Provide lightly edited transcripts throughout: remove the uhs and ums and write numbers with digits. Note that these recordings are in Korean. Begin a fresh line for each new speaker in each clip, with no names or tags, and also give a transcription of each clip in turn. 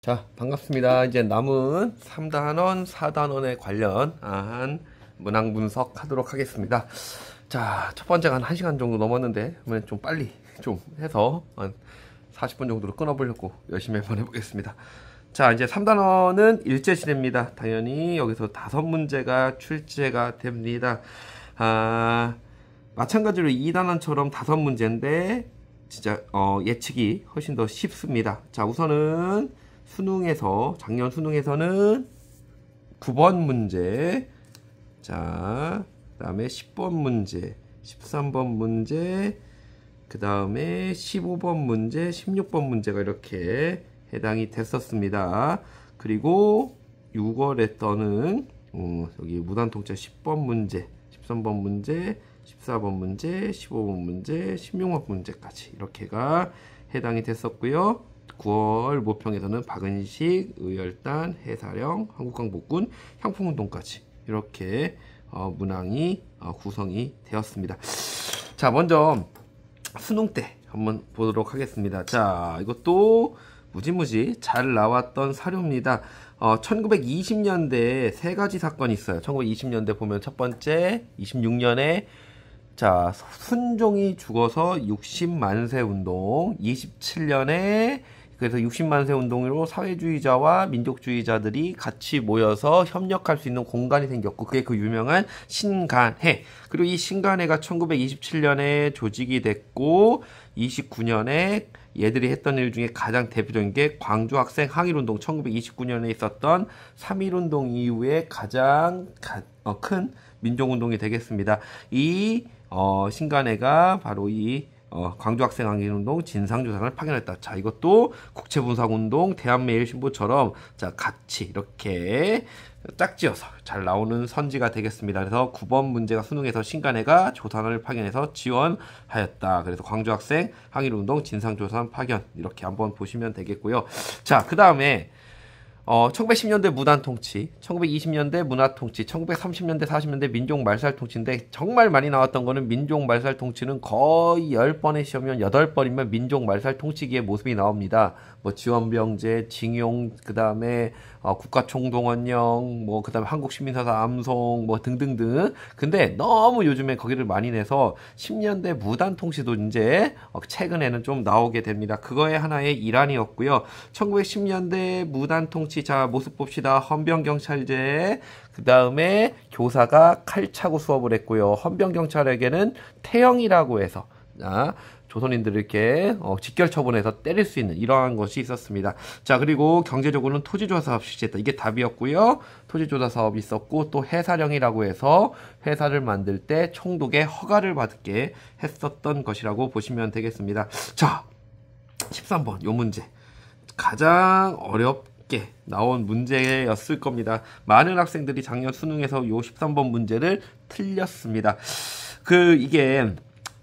자, 반갑습니다. 이제 남은 3단원, 4단원에 관련한 문항 분석하도록 하겠습니다. 자, 첫 번째가 한 1시간 정도 넘었는데 좀 빨리 좀 해서 한 40분 정도로 끊어보려고 열심히 한번 해보겠습니다. 자, 이제 3단원은 일제시대입니다. 당연히 여기서 5문제가 출제가 됩니다. 마찬가지로 2단원처럼 5문제인데 진짜 예측이 훨씬 더 쉽습니다. 자, 우선은 작년 수능에서는 9번 문제, 자, 그 다음에 10번 문제, 13번 문제, 그 다음에 15번 문제, 16번 문제가 이렇게 해당이 됐었습니다. 그리고 6월에 떠는 여기 무단통짜 10번 문제, 13번 문제, 14번 문제, 15번 문제, 16번 문제까지 이렇게가 해당이 됐었고요. 9월 모평에서는 박은식, 의열단, 해사령, 한국광복군, 향풍운동까지 이렇게 문항이 구성이 되었습니다. 자, 먼저 수능 때 한번 보도록 하겠습니다. 자, 이것도 무지무지 잘 나왔던 사료입니다. 1920년대에 세 가지 사건이 있어요. 1920년대 보면 첫 번째, 26년에 자, 순종이 죽어서 60만세 운동, 27년에 그래서 60만세 운동으로 사회주의자와 민족주의자들이 같이 모여서 협력할 수 있는 공간이 생겼고, 그게 그 유명한 신간회. 그리고 이 신간회가 1927년에 조직이 됐고, 29년에 얘들이 했던 일 중에 가장 대표적인 게 광주 학생 항일운동, 1929년에 있었던 3.1운동 이후에 가장 큰 민족운동이 되겠습니다. 이 신간회가 바로 이 광주학생 항일운동 진상조상을 파견했다. 자, 이것도 국채분상운동, 대한매일신보처럼 자 같이 이렇게 짝지어서 잘 나오는 선지가 되겠습니다. 그래서 9번 문제가 수능에서 신간회가 조상을 파견해서 지원하였다. 그래서 광주학생 항일운동 진상조상 파견 이렇게 한번 보시면 되겠고요. 자, 그 다음에 1910년대 무단통치, 1920년대 문화통치, 1930년대 40년대 민족말살통치인데 정말 많이 나왔던 거는 민족말살통치는 거의 10번의 시험이면 8번이면 민족말살통치기의 모습이 나옵니다. 뭐 지원병제, 징용, 그 다음에 국가총동원령, 뭐 그 다음에 한국시민사사 암송, 뭐 등등등. 근데 너무 요즘에 거기를 많이 내서 10년대 무단통치도 이제 최근에는 좀 나오게 됩니다. 그거의 하나의 일환이었고요. 1910년대 무단통치 자 모습 봅시다. 헌병경찰제, 그 다음에 교사가 칼 차고 수업을 했고요. 헌병경찰에게는 태형이라고 해서 조선인들을 이렇게 직결 처분해서 때릴 수 있는 이러한 것이 있었습니다. 자, 그리고 경제적으로는 토지조사 사업 실시했다. 이게 답이었고요. 토지조사 사업이 있었고, 또 해사령이라고 해서 회사를 만들 때 총독의 허가를 받게 했었던 것이라고 보시면 되겠습니다. 자, 13번 요 문제 가장 어렵게 나온 문제였을 겁니다. 많은 학생들이 작년 수능에서 요 13번 문제를 틀렸습니다. 이게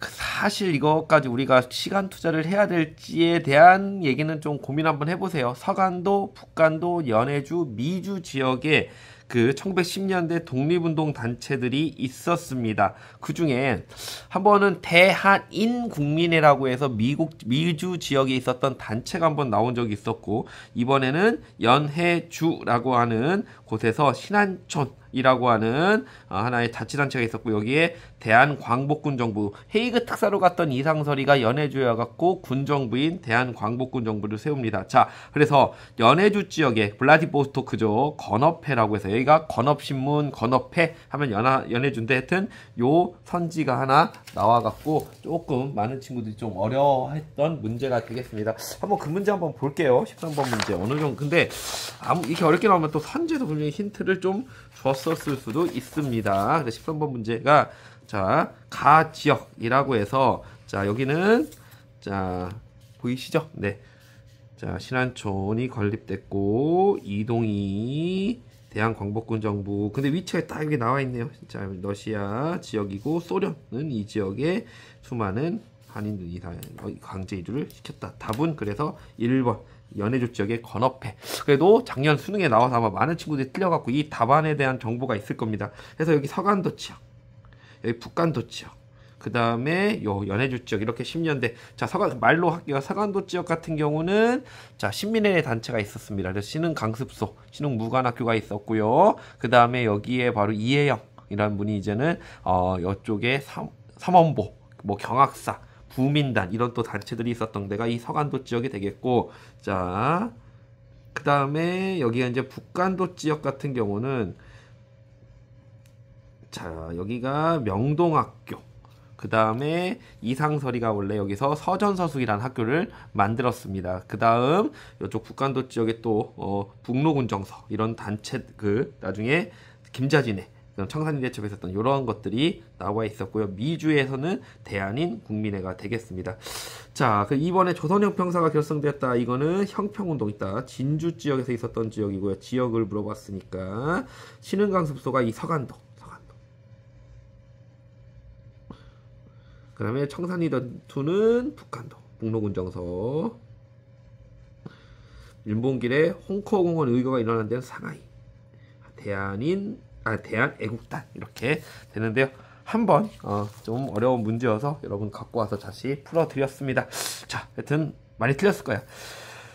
사실 이것까지 우리가 시간 투자를 해야 될지에 대한 얘기는 좀 고민 한번 해보세요. 서간도, 북간도, 연해주, 미주 지역에 그 1910년대 독립운동 단체들이 있었습니다. 그 중에 한 번은 대한인국민회라고 해서 미주 지역에 있었던 단체가 한번 나온 적이 있었고, 이번에는 연해주라고 하는 곳에서 신안촌이라고 하는 하나의 자치단체가 있었고, 여기에 대한광복군 정부, 헤이그 특사로 갔던 이상설이가 연해주여갖고 군정부인 대한광복군 정부를 세웁니다. 자, 그래서 연해주 지역에 블라디보스토크죠. 건업회라고 해서, 여기가 건업신문, 건업회 하면 연해주인데, 하여튼 요 선지가 하나 나와갖고 조금 많은 친구들이 좀 어려워했던 문제가 되겠습니다. 한번 그 문제 한번 볼게요. 13번 문제 어느 정도, 근데 이렇게 어렵게 나오면 또 선지에서 분명히 힌트를 좀 줬었을 수도 있습니다. 그래서 13번 문제가 자, 가지역이라고 해서, 자, 여기는, 자, 보이시죠? 네. 자, 신안촌이 건립됐고, 이동이 대한광복군 정부. 근데 위치가 딱 여기 나와 있네요. 자, 러시아 지역이고, 소련은 이 지역에 수많은 한인들이 강제 이주를 시켰다. 답은 그래서 1번. 연해주 지역의 건업회. 그래도 작년 수능에 나와서 아마 많은 친구들이 틀려갖고 이 답안에 대한 정보가 있을 겁니다. 그래서 여기 서간도 지역, 여기 북간도 지역, 그 다음에 요 연해주 지역 이렇게 10년대. 자, 말로 할게요. 서간도 지역 같은 경우는 자, 신민회 단체가 있었습니다. 그래서 신흥 강습소, 신흥 무관학교가 있었고요. 그 다음에 여기에 바로 이혜영이라는 분이 이제는 이쪽에 삼원보, 뭐 경학사, 부민단 이런 또 단체들이 있었던 데가 이 서간도 지역이 되겠고, 자, 그 다음에 여기가 이제 북간도 지역 같은 경우는 자, 여기가 명동학교, 그 다음에 이상설이가 원래 여기서 서전서숙이라는 학교를 만들었습니다. 그 다음 이쪽 북간도 지역에 또 북로군정서 이런 단체, 그 나중에 김자진의 청산리 대첩에 있었던 이런 것들이 나와 있었고요. 미주에서는 대한인 국민회가 되겠습니다. 자, 그 이번에 조선형 평사가 결성되었다. 이거는 형평운동 있다. 진주 지역에서 있었던 지역이고요. 지역을 물어봤으니까 신흥강습소가 이 서간도. 그 다음에 청산리전투는 북간도, 북로군정서. 일본길에 홍커공원 의거가 일어난 데는 상하이. 대한애국단 이렇게 되는데요. 한번 좀 어려운 문제여서 여러분 갖고 와서 다시 풀어드렸습니다. 자, 하여튼 많이 틀렸을 거예요.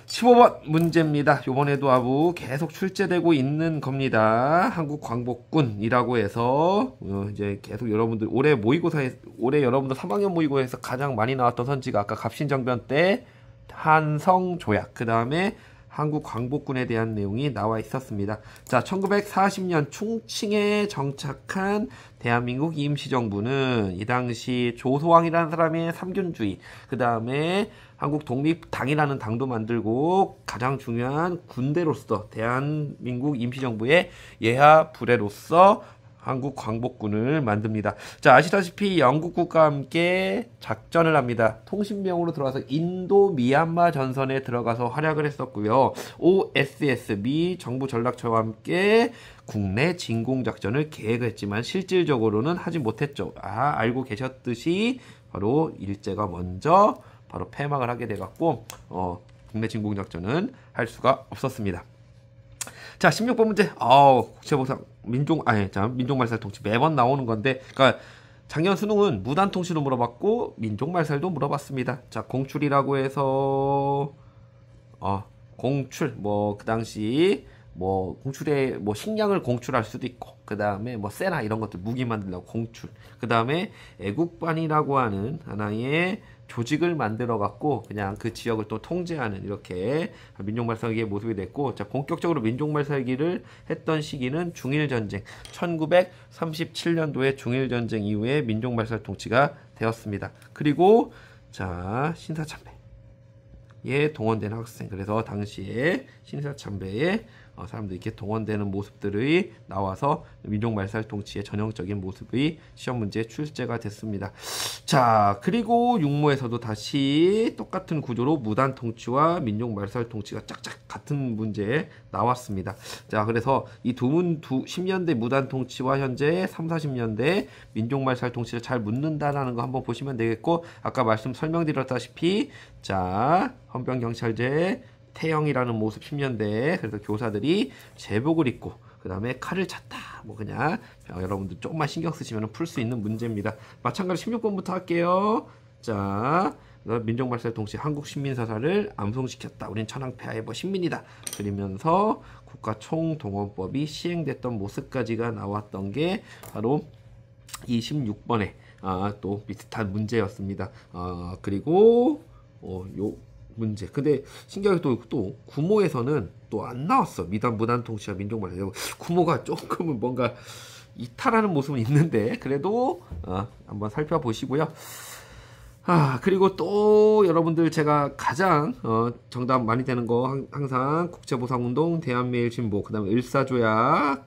15번 문제입니다. 요번에도 아부 계속 출제되고 있는 겁니다. 한국광복군이라고 해서 이제 계속 여러분들 올해 여러분들 3학년 모의고사에서 가장 많이 나왔던 선지가 아까 갑신정변 때 한성조약, 그 다음에 한국광복군에 대한 내용이 나와 있었습니다. 자, 1940년 충칭에 정착한 대한민국 임시정부는 이 당시 조소왕이라는 사람의 삼균주의, 그 다음에 한국독립당이라는 당도 만들고 가장 중요한 군대로서 대한민국 임시정부의 예하 부대로서 한국광복군을 만듭니다. 자, 아시다시피 영국 국가와 함께 작전을 합니다. 통신병으로 들어가서 인도 미얀마 전선에 들어가서 활약을 했었고요. OSS 미 정부 전략처와 함께 국내 진공작전을 계획했지만 실질적으로는 하지 못했죠. 알고 계셨듯이 바로 일제가 먼저 바로 폐막을 하게 돼갖고 국내 진공작전은 할 수가 없었습니다. 자, 16번 문제. 국제보상 민족말살통치 매번 나오는 건데, 그러니까 작년 수능은 무단통치로 물어봤고 민족말살도 물어봤습니다. 자, 공출이라고 해서 공출, 뭐 그 당시 뭐 공출에 뭐 식량을 공출할 수도 있고, 그 다음에 뭐 쇠나 이런 것들 무기 만들려고 공출, 그 다음에 애국반이라고 하는 하나의 조직을 만들어 갖고 그냥 그 지역을 또 통제하는 이렇게 민족말살기의 모습이 됐고, 자, 본격적으로 민족말살기를 했던 시기는 중일전쟁 1937년도에 중일전쟁 이후에 민족말살 통치가 되었습니다. 그리고 자, 신사참배에 동원되는 학생, 그래서 당시에 신사참배에 사람들이 이렇게 동원되는 모습들이 나와서 민족말살 통치의 전형적인 모습이 시험 문제에 출제가 됐습니다. 자, 그리고 육모에서도 다시 똑같은 구조로 무단 통치와 민족말살 통치가 짝짝 같은 문제에 나왔습니다. 자, 그래서 이 10년대 무단 통치와 현재 3, 40년대 민족말살 통치를 잘 묻는다라는 거 한번 보시면 되겠고, 아까 설명드렸다시피 자, 헌병경찰제 태형이라는 모습 10년대, 그래서 교사들이 제복을 입고 그 다음에 칼을 찼다. 뭐 그냥 여러분들 조금만 신경 쓰시면 풀 수 있는 문제입니다. 마찬가지로 16번부터 할게요. 자, 민족말살 통치 한국신민사사를 암송시켰다. 우린 천황폐하의 신민이다. 그러면서 국가총동원법이 시행됐던 모습까지가 나왔던 게 바로 이 16번에 또 비슷한 문제였습니다. 그리고 요 문제. 근데 신기하게 또 구모에서는 또 안 나왔어. 무단 통치와 민족말살. 구모가 조금은 뭔가 이탈하는 모습은 있는데 그래도 한번 살펴보시고요. 그리고 또 여러분들 제가 가장 정답 많이 되는 거 항상 국제보상운동, 대한매일신보, 그 다음에 을사조약,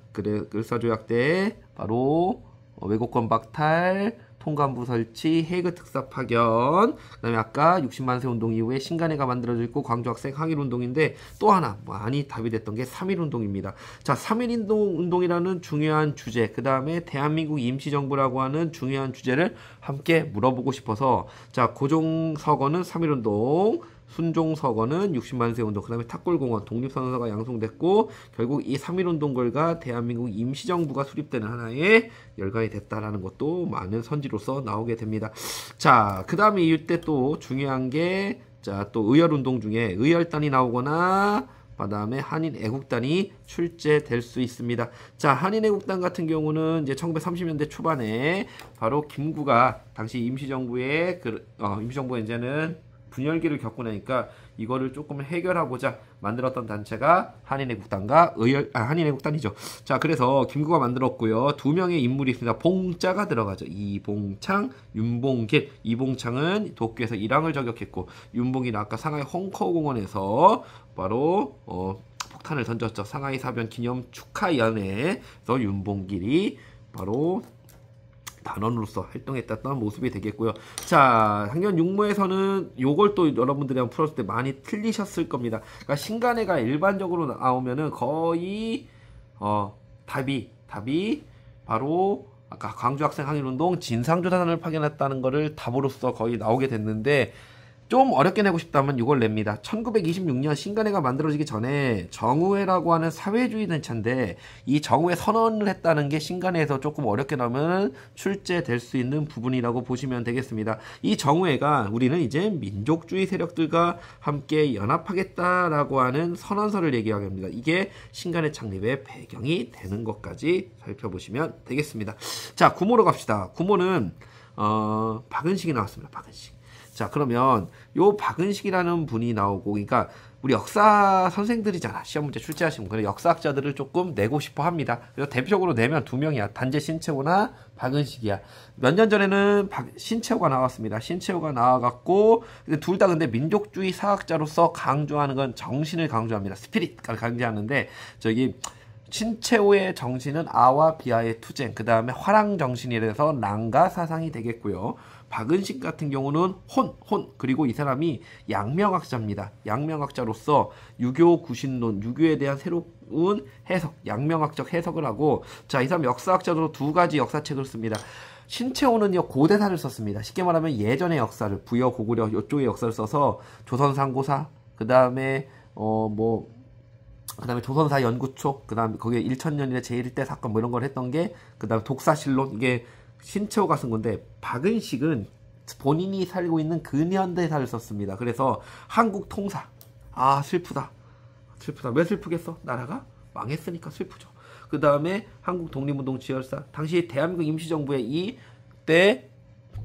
을사조약 때 바로 외국권 박탈, 통감부 설치, 헤이그 특사 파견, 그 다음에 아까 60만세 운동 이후에 신간회가 만들어져 있고 광주학생 항일운동인데, 또 하나 많이 답이 됐던 게 3.1운동입니다. 자, 3.1운동이라는 중요한 주제, 그 다음에 대한민국 임시정부라고 하는 중요한 주제를 함께 물어보고 싶어서, 자, 고종석어는 3.1운동, 순종서거는 60만세 운동, 그 다음에 탁골공원, 독립선언서가 양송됐고 결국 이 3.1운동글과 대한민국 임시정부가 수립되는 하나의 열강이 됐다라는 것도 많은 선지로서 나오게 됩니다. 자, 그 다음에 이때 또 중요한 게 자, 또 의열운동 중에 의열단이 나오거나 그 다음에 한인애국단이 출제될 수 있습니다. 자, 한인애국단 같은 경우는 이제 1930년대 초반에 바로 김구가 당시 임시정부의 임시정부가 이제는 분열기를 겪고 나니까 이거를 조금 해결하고자 만들었던 단체가 한인애국단과 한인애국단이죠. 자, 그래서 김구가 만들었고요. 두 명의 인물이 있습니다. 봉자가 들어가죠. 이봉창, 윤봉길. 이봉창은 도쿄에서 1항을 저격했고 윤봉길은 아까 상하이 헝커공원에서 바로 폭탄을 던졌죠. 상하이 사변 기념 축하연회에서 윤봉길이 바로 단원으로서 활동했던 모습이 되겠고요. 자, 학년 6모에서는 요걸 또 여러분들이 한번 풀었을 때 많이 틀리셨을 겁니다. 그러니까 신간회가 일반적으로 나오면은 거의 답이 바로 아까 광주학생 항일운동 진상조사단을 파견했다는 거를 답으로서 거의 나오게 됐는데 좀 어렵게 내고 싶다면 이걸 냅니다. 1926년 신간회가 만들어지기 전에 정우회라고 하는 사회주의 단체인데 이 정우회 선언을 했다는 게 신간회에서 조금 어렵게 나오면 출제될 수 있는 부분이라고 보시면 되겠습니다. 이 정우회가 우리는 이제 민족주의 세력들과 함께 연합하겠다라고 하는 선언서를 얘기하게 합니다. 이게 신간회 창립의 배경이 되는 것까지 살펴보시면 되겠습니다. 자, 구모로 갑시다. 구모는 박은식이 나왔습니다. 박은식. 자, 그러면 요 박은식이라는 분이 나오고, 그러니까 우리 역사 선생들이잖아. 시험 문제 출제하시면. 그래, 역사학자들을 조금 내고 싶어 합니다. 그래서 대표적으로 내면 두 명이야. 단재 신채호나 박은식이야. 몇 년 전에는 신채호가 나왔습니다. 신채호가 나와갖고, 둘 다 근데 민족주의 사학자로서 강조하는 건 정신을 강조합니다. 스피릿을 강조하는데, 신채호의 정신은 아와 비아의 투쟁, 그 다음에 화랑 정신이라서 랑가 사상이 되겠고요. 박은식 같은 경우는 그리고 이 사람이 양명학자입니다. 양명학자로서 유교 구신론, 유교에 대한 새로운 해석, 양명학적 해석을 하고, 자, 이 사람 역사학자로 두 가지 역사책을 씁니다. 신채호는요, 고대사를 썼습니다. 쉽게 말하면 예전의 역사를, 부여, 고구려, 이쪽의 역사를 써서 조선상고사, 그 다음에 그 다음에 조선사 연구초, 그 다음에 거기에 1000년이나 제1대 사건 이런 걸 했던 게, 그 다음에 독사실론, 이게 신채호가 쓴 건데, 박은식은 본인이 살고 있는 근현대사를 썼습니다. 그래서 한국 통사, 슬프다. 왜 슬프겠어? 나라가 망했으니까 슬프죠. 그 다음에 한국 독립운동 지열사, 당시 대한민국 임시정부의 이때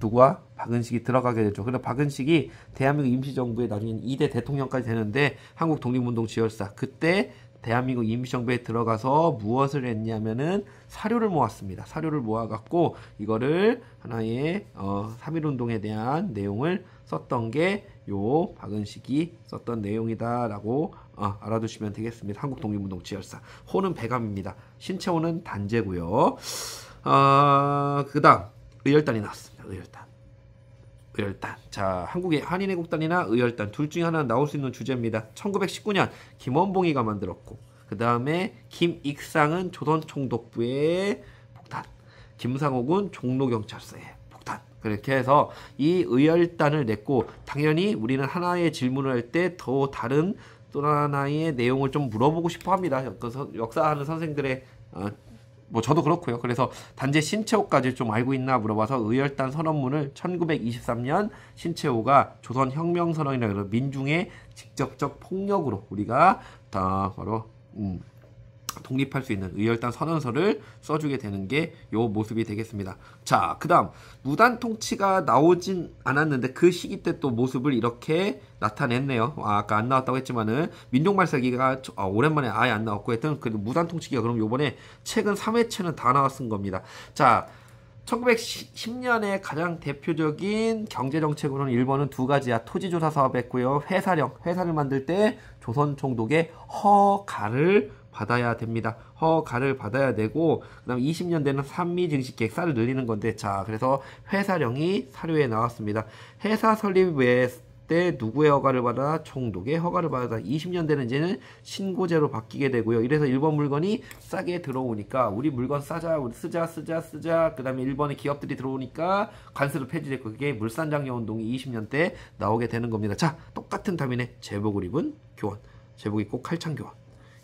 누구와? 박은식이 들어가게 되죠. 그래서 박은식이 대한민국 임시정부의 나중에 2대 대통령까지 되는데, 한국 독립운동 지열사, 그때 대한민국 임시정부에 들어가서 무엇을 했냐면은 사료를 모았습니다. 사료를 모아갖고 이거를 하나의 3.1운동에 대한 내용을 썼던 게 요 박은식이 썼던 내용이다라고 알아두시면 되겠습니다. 한국 독립운동 지열사. 호는 배감입니다. 신채호는 단제고요. 그 다음 의열단이 나왔습니다. 의열단. 자, 한국의 한인애국단이나 의열단 둘 중에 하나 나올 수 있는 주제입니다. 1919년 김원봉이가 만들었고, 그 다음에 김익상은 조선총독부의 폭탄, 김상옥은 종로경찰서의 폭탄. 그렇게 해서 이 의열단을 냈고, 당연히 우리는 하나의 질문을 할 때 더 다른 또 하나의 내용을 좀 물어보고 싶어 합니다. 역사하는 선생들의 저도 그렇고요. 그래서 단지 신채호까지 좀 알고 있나 물어봐서 의열단 선언문을 1923년 신채호가 조선혁명선언이라고 민중의 직접적 폭력으로 우리가 다 바로 독립할 수 있는 의열단 선언서를 써주게 되는 게 요 모습이 되겠습니다. 자, 그 다음 무단 통치가 나오진 않았는데 그 시기 때 또 모습을 이렇게 나타냈네요. 아까 안 나왔다고 했지만은 민족말살기가 오랜만에 아예 안 나왔고 했던 그 무단 통치기가 그럼 요번에 최근 3회체는 다 나왔은 겁니다. 자, 1910년에 가장 대표적인 경제정책으로는 1번은 두 가지야. 토지조사 사업 했고요. 회사를 만들 때 조선총독의 허가를 받아야 됩니다. 허가를 받아야 되고, 그 다음에 20년대는 산미증식계획 쌀을 늘리는 건데, 자, 그래서 회사령이 사료에 나왔습니다. 회사 설립 외에 때 누구의 허가를 받아? 총독의 허가를 받아. 20년대는 이제는 신고제로 바뀌게 되고요. 이래서 일본 물건이 싸게 들어오니까 우리 물건 싸자, 우리 쓰자. 그 다음에 일본의 기업들이 들어오니까 관세도 폐지됐고 그게 물산장려 운동이 20년대 나오게 되는 겁니다. 자, 똑같은 답이네. 제복을 입은 교원, 제복 입고 칼창 교원.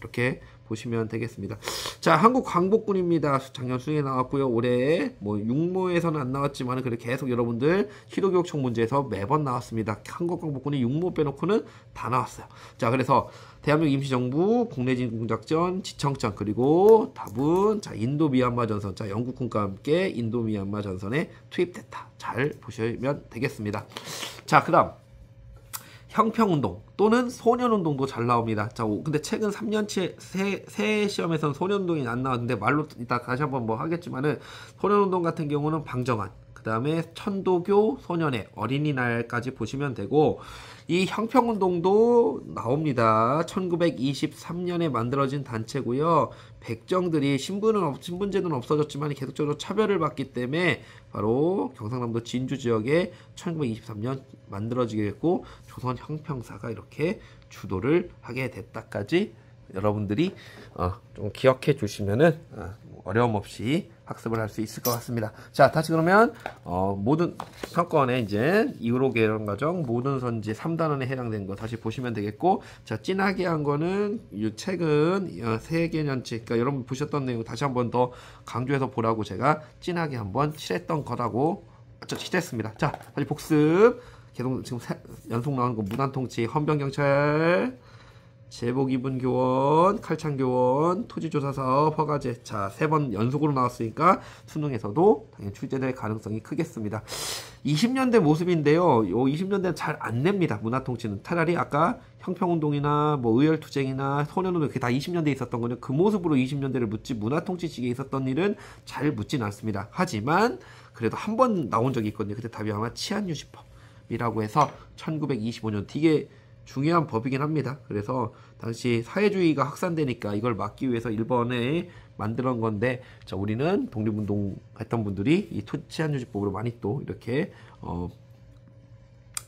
이렇게 보시면 되겠습니다. 자, 한국 광복군입니다. 작년 수능에 나왔고요. 올해 뭐 육모에서는 안 나왔지만 그래 계속 여러분들 시도교육청 문제에서 매번 나왔습니다. 한국 광복군이 육모 빼놓고는 다 나왔어요. 자, 그래서 대한민국 임시정부 국내 진공작전 지청장 그리고 답은 자 인도 미얀마 전선. 자, 영국군과 함께 인도 미얀마 전선에 투입됐다. 잘 보시면 되겠습니다. 자, 그다음 형평운동 또는 소년운동도 잘 나옵니다. 자, 근데 최근 3년치 새 시험에서는 소년운동이 안 나왔는데 말로 이따 다시 한번 뭐 하겠지만은 소년운동 같은 경우는 방정환, 그 다음에 천도교 소년회 어린이날까지 보시면 되고 이 형평운동도 나옵니다. 1923년에 만들어진 단체고요. 백정들이 신분제도는 없어졌지만 계속적으로 차별을 받기 때문에 바로 경상남도 진주 지역에 1923년 만들어지게 됐고 조선 형평사가 이렇게 주도를 하게 됐다까지 여러분들이 좀 기억해 주시면은 어려움 없이 학습을 할 수 있을 것 같습니다. 자, 다시 그러면 모든 사건에 이제 이후로 개론 과정 모든 선지 3단원에 해당되는 거 다시 보시면 되겠고, 자, 진하게 한 거는 최근 세계년치, 그러니까 여러분 보셨던 내용 다시 한번 더 강조해서 보라고 제가 진하게 한번 칠했던 거라고 칠했습니다. 자, 다시 복습. 계속 지금 연속 나오는 거 문안통치, 헌병경찰, 제복 입은 교원, 칼창 교원, 토지조사사업, 허가제. 자, 3번 연속으로 나왔으니까 수능에서도 당연히 출제될 가능성이 크겠습니다. 20년대 모습인데요. 요 20년대는 잘 안 냅니다. 문화통치는. 차라리 아까 형평운동이나 뭐 의열투쟁이나 소년운동 그게 다 20년대에 있었던 거는 그 모습으로 20년대를 묻지 문화통치직에 있었던 일은 잘 묻진 않습니다. 하지만 그래도 한 번 나온 적이 있거든요. 그때 답이 아마 치안유지법이라고 해서 1925년 되게 중요한 법이긴 합니다. 그래서 당시 사회주의가 확산되니까 이걸 막기 위해서 일본에 만들어 건데, 자, 우리는 독립운동 했던 분들이 이 치안유지법으로 많이 또 이렇게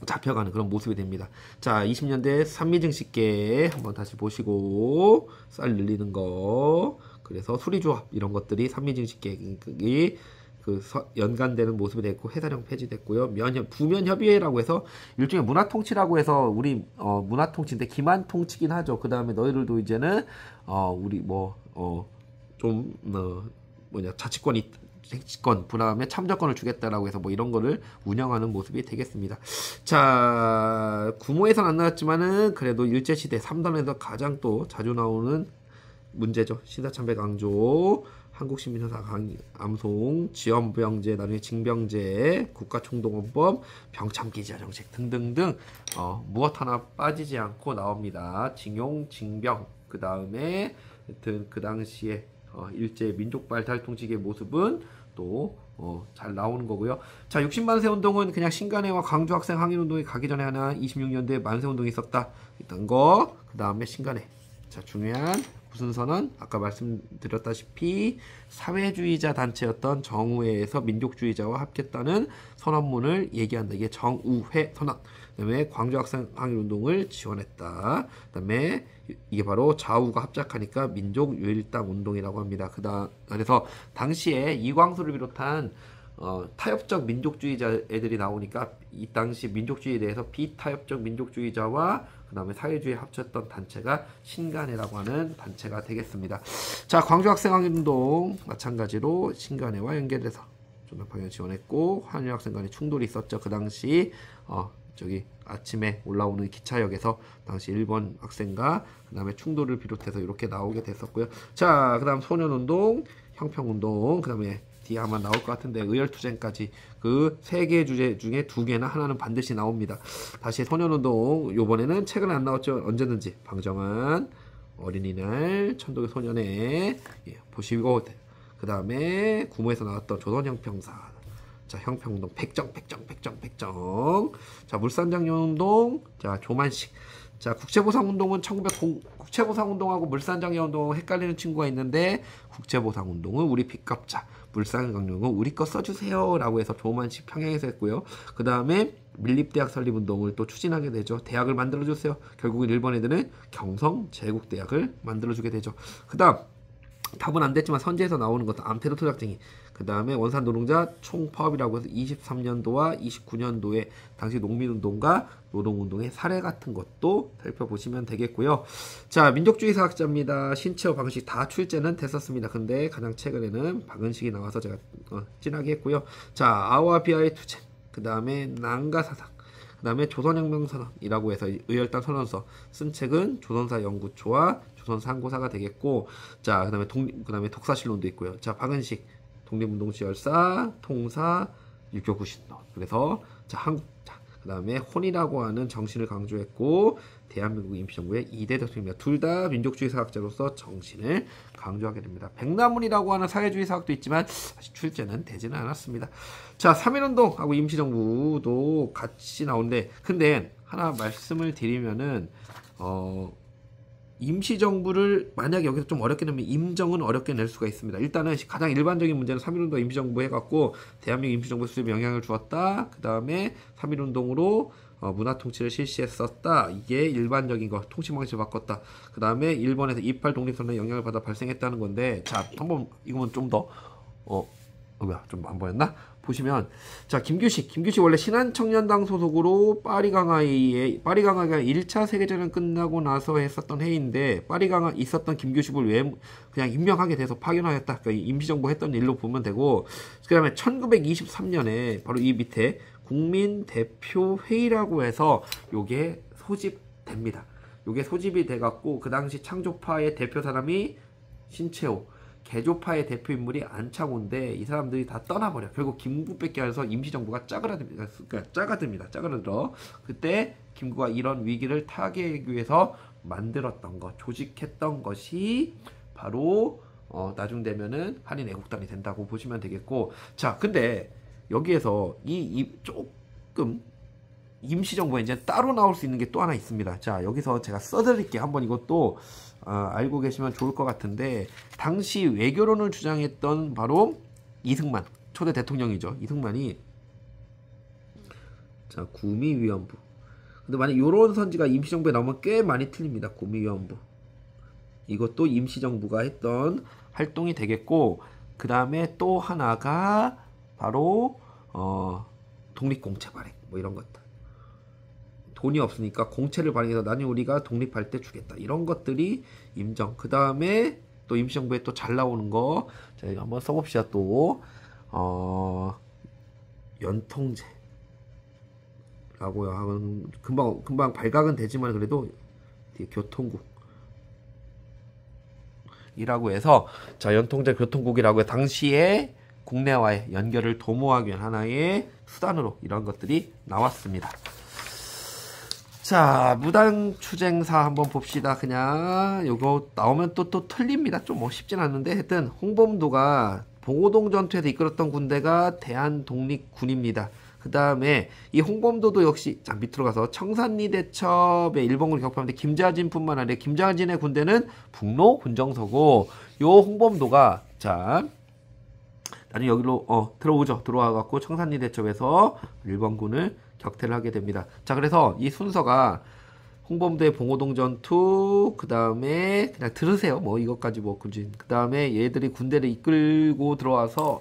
잡혀가는 그런 모습이 됩니다. 자, 20년대 산미증식계 한번 다시 보시고 쌀 늘리는 거, 그래서 수리조합 이런 것들이 산미증식계이 연관되는 모습이 됐고 해사령 폐지됐고요. 부면협의회라고 해서 일종의 문화통치라고 해서 우리 문화통치인데 기만통치긴 하죠. 그 다음에 너희들도 이제는 우리 자치권 그 다음에 참정권을 주겠다라고 해서 뭐 이런 거를 운영하는 모습이 되겠습니다. 자, 구모에서는 안 나왔지만은 그래도 일제시대 3단에서 가장 또 자주 나오는 문제죠. 신사참배 강조, 한국시민사상 암송, 지원병제, 나중에 징병제, 국가총동원법, 병참기지화 정책 등등등 무엇 하나 빠지지 않고 나옵니다. 징용, 징병, 그 다음에 하여튼 그 당시에 일제 민족발달통치기의 모습은 또 잘 나오는 거고요. 자, 60만세 운동은 그냥 신간회와 광주 학생 항일운동이 가기 전에 하나 26년도에 만세운동이 있었다 했던 거. 그 다음에 신간회. 자, 중요한 구순선언, 아까 말씀드렸다시피 사회주의자 단체였던 정우회에서 민족주의자와 합했다는 선언문을 얘기한다. 이게 정우회 선언. 그 다음에 광주학생 항일운동을 지원했다. 그 다음에 이게 바로 좌우가 합작하니까 민족유일당 운동이라고 합니다. 그래서 당시에 이광수를 비롯한 타협적 민족주의자 애들이 나오니까 이 당시 민족주의에 대해서 비타협적 민족주의자와 그 다음에 사회주의에 합쳤던 단체가 신간회라고 하는 단체가 되겠습니다. 자, 광주학생항일운동 마찬가지로 신간회와 연계돼서 전남방향 지원했고 한일학생 간의 충돌이 있었죠. 그 당시 저기 아침에 올라오는 기차역에서 당시 일본 학생과 그 다음에 충돌을 비롯해서 이렇게 나오게 됐었고요. 자, 그 다음 소년운동, 형평운동, 그 다음에 뒤에 아마 나올 것 같은데 의열투쟁까지 그 3개 주제 중에 2개나 하나는 반드시 나옵니다. 다시 소년운동 요번에는 최근에 안 나왔죠. 언제든지 방정환, 어린이날, 천도교 소년회 보시고, 그 다음에 구모에서 나왔던 조선형평사, 자, 형평운동 백정. 자, 물산장려운동, 자, 조만식. 자, 국채보상운동은 국채보상운동하고 물산장려운동하고 헷갈리는 친구가 있는데, 국채보상운동은 우리 빚갚자, 물산장려운동은 우리 거 써주세요 라고 해서 조만식 평양에서 했고요. 그 다음에 밀립대학 설립운동을 또 추진하게 되죠. 대학을 만들어주세요. 결국은 일본 애들은 경성제국대학을 만들어주게 되죠. 그 다음 답은 안 됐지만 선지에서 나오는 것도 암테르 토작쟁이. 그 다음에 원산 노동자 총파업이라고 해서 23년도와 29년도에 당시 농민운동과 노동운동의 사례 같은 것도 살펴보시면 되겠고요. 자, 민족주의 사학자입니다. 신체호 박은식 다 출제는 됐었습니다. 근데 가장 최근에는 박은식이 나와서 제가 진하게 했고요. 자, 아와 비아의 투쟁, 그 다음에 난가사상, 그 다음에 조선혁명선언이라고 해서 의열단 선언서 쓴 책은 조선사 연구초와 조선상고사가 되겠고, 자, 그 다음에 독사실론도 있고요. 자, 박은식 독립운동지열사, 통사, 유교구신론. 그래서 자, 그 다음에 혼이라고 하는 정신을 강조했고, 대한민국 임시정부의 2대 대통령입니다. 둘 다 민족주의 사학자로서 정신을 강조하게 됩니다. 백남훈이라고 하는 사회주의 사학도 있지만 아직 출제는 되지는 않았습니다. 자, 3.1운동하고 임시정부도 같이 나오는데, 근데 하나 말씀을 드리면은 임시정부를 만약에 여기서 좀 어렵게 내면 임정은 어렵게 낼 수가 있습니다. 일단은 가장 일반적인 문제는 3.1운동 임시정부 해갖고 대한민국 임시정부 수립에 영향을 주었다. 그 다음에 3.1운동으로 문화통치를 실시했었다. 이게 일반적인 거, 통치방식을 바꿨다. 그 다음에 일본에서 이팔 독립선언에 영향을 받아 발생했다는 건데, 자, 한번 이거는 좀 더 좀 안 보였나? 보시면, 자, 김규식 원래 신한청년당 소속으로 파리강화가 1차 세계대전 끝나고 나서 했었던 회의인데, 파리강화 있었던 김규식을 왜 그냥 임명하게 돼서 파견하였다. 그러니까 임시정부 했던 일로 보면 되고, 그 다음에 1923년에 바로 이 밑에 국민대표회의라고 해서 요게 소집됩니다. 요게 소집이 돼갖고 그 당시 창조파의 대표 사람이 신채호, 개조파의 대표 인물이 안창호인데 이 사람들이 다 떠나버려. 결국 김구 뺏겨서 임시정부가 짜가듭니다. 그때 김구가 이런 위기를 타개하기 위해서 만들었던 것, 조직했던 것이 바로 나중 되면은 한인애국단이 된다고 보시면 되겠고, 자, 근데 여기에서 조금 임시정부가 이제 따로 나올 수 있는 게 또 하나 있습니다. 자, 여기서 제가 써드릴게요. 한번 이것도 알고 계시면 좋을 것 같은데, 당시 외교론을 주장했던 바로 이승만, 초대 대통령이죠. 이승만이, 자, 구미위원부. 근데 만약 요런 선지가 임시정부에 나오면 꽤 많이 틀립니다. 구미위원부. 이것도 임시정부가 했던 활동이 되겠고, 그 다음에 또 하나가 바로 독립공채 발행, 뭐 이런 것들. 돈이 없으니까 공채를 발행해서 나중에 우리가 독립할 때 주겠다. 이런 것들이 임정. 그 다음에 또 임시정부에 또 잘 나오는 거, 저희가 한번 써봅시다. 또 연통제라고요. 하면 금방 발각은 되지만 그래도 교통국 이라고 해서, 자, 연통제 교통국이라고 해 당시에 국내와의 연결을 도모하기 위한 하나의 수단으로 이런 것들이 나왔습니다. 자, 무당추쟁사 한번 봅시다. 그냥 요거 나오면 또 틀립니다. 좀 쉽진 않는데, 하여튼 홍범도가 봉오동 전투에서 이끌었던 군대가 대한독립군입니다. 그 다음에 이 홍범도도 역시, 자, 밑으로 가서 청산리 대첩의 일본군을 격파하는데 김자진뿐만 아니라 김자진의 군대는 북로 군정서고, 요 홍범도가, 자, 나중에 여기로 들어오죠. 들어와갖고 청산리 대첩에서 일본군을 격퇴를 하게 됩니다. 자, 그래서 이 순서가 홍범도의 봉오동 전투, 그 다음에 그냥 들으세요. 뭐 이것까지 뭐 굳이. 그 다음에 얘들이 군대를 이끌고 들어와서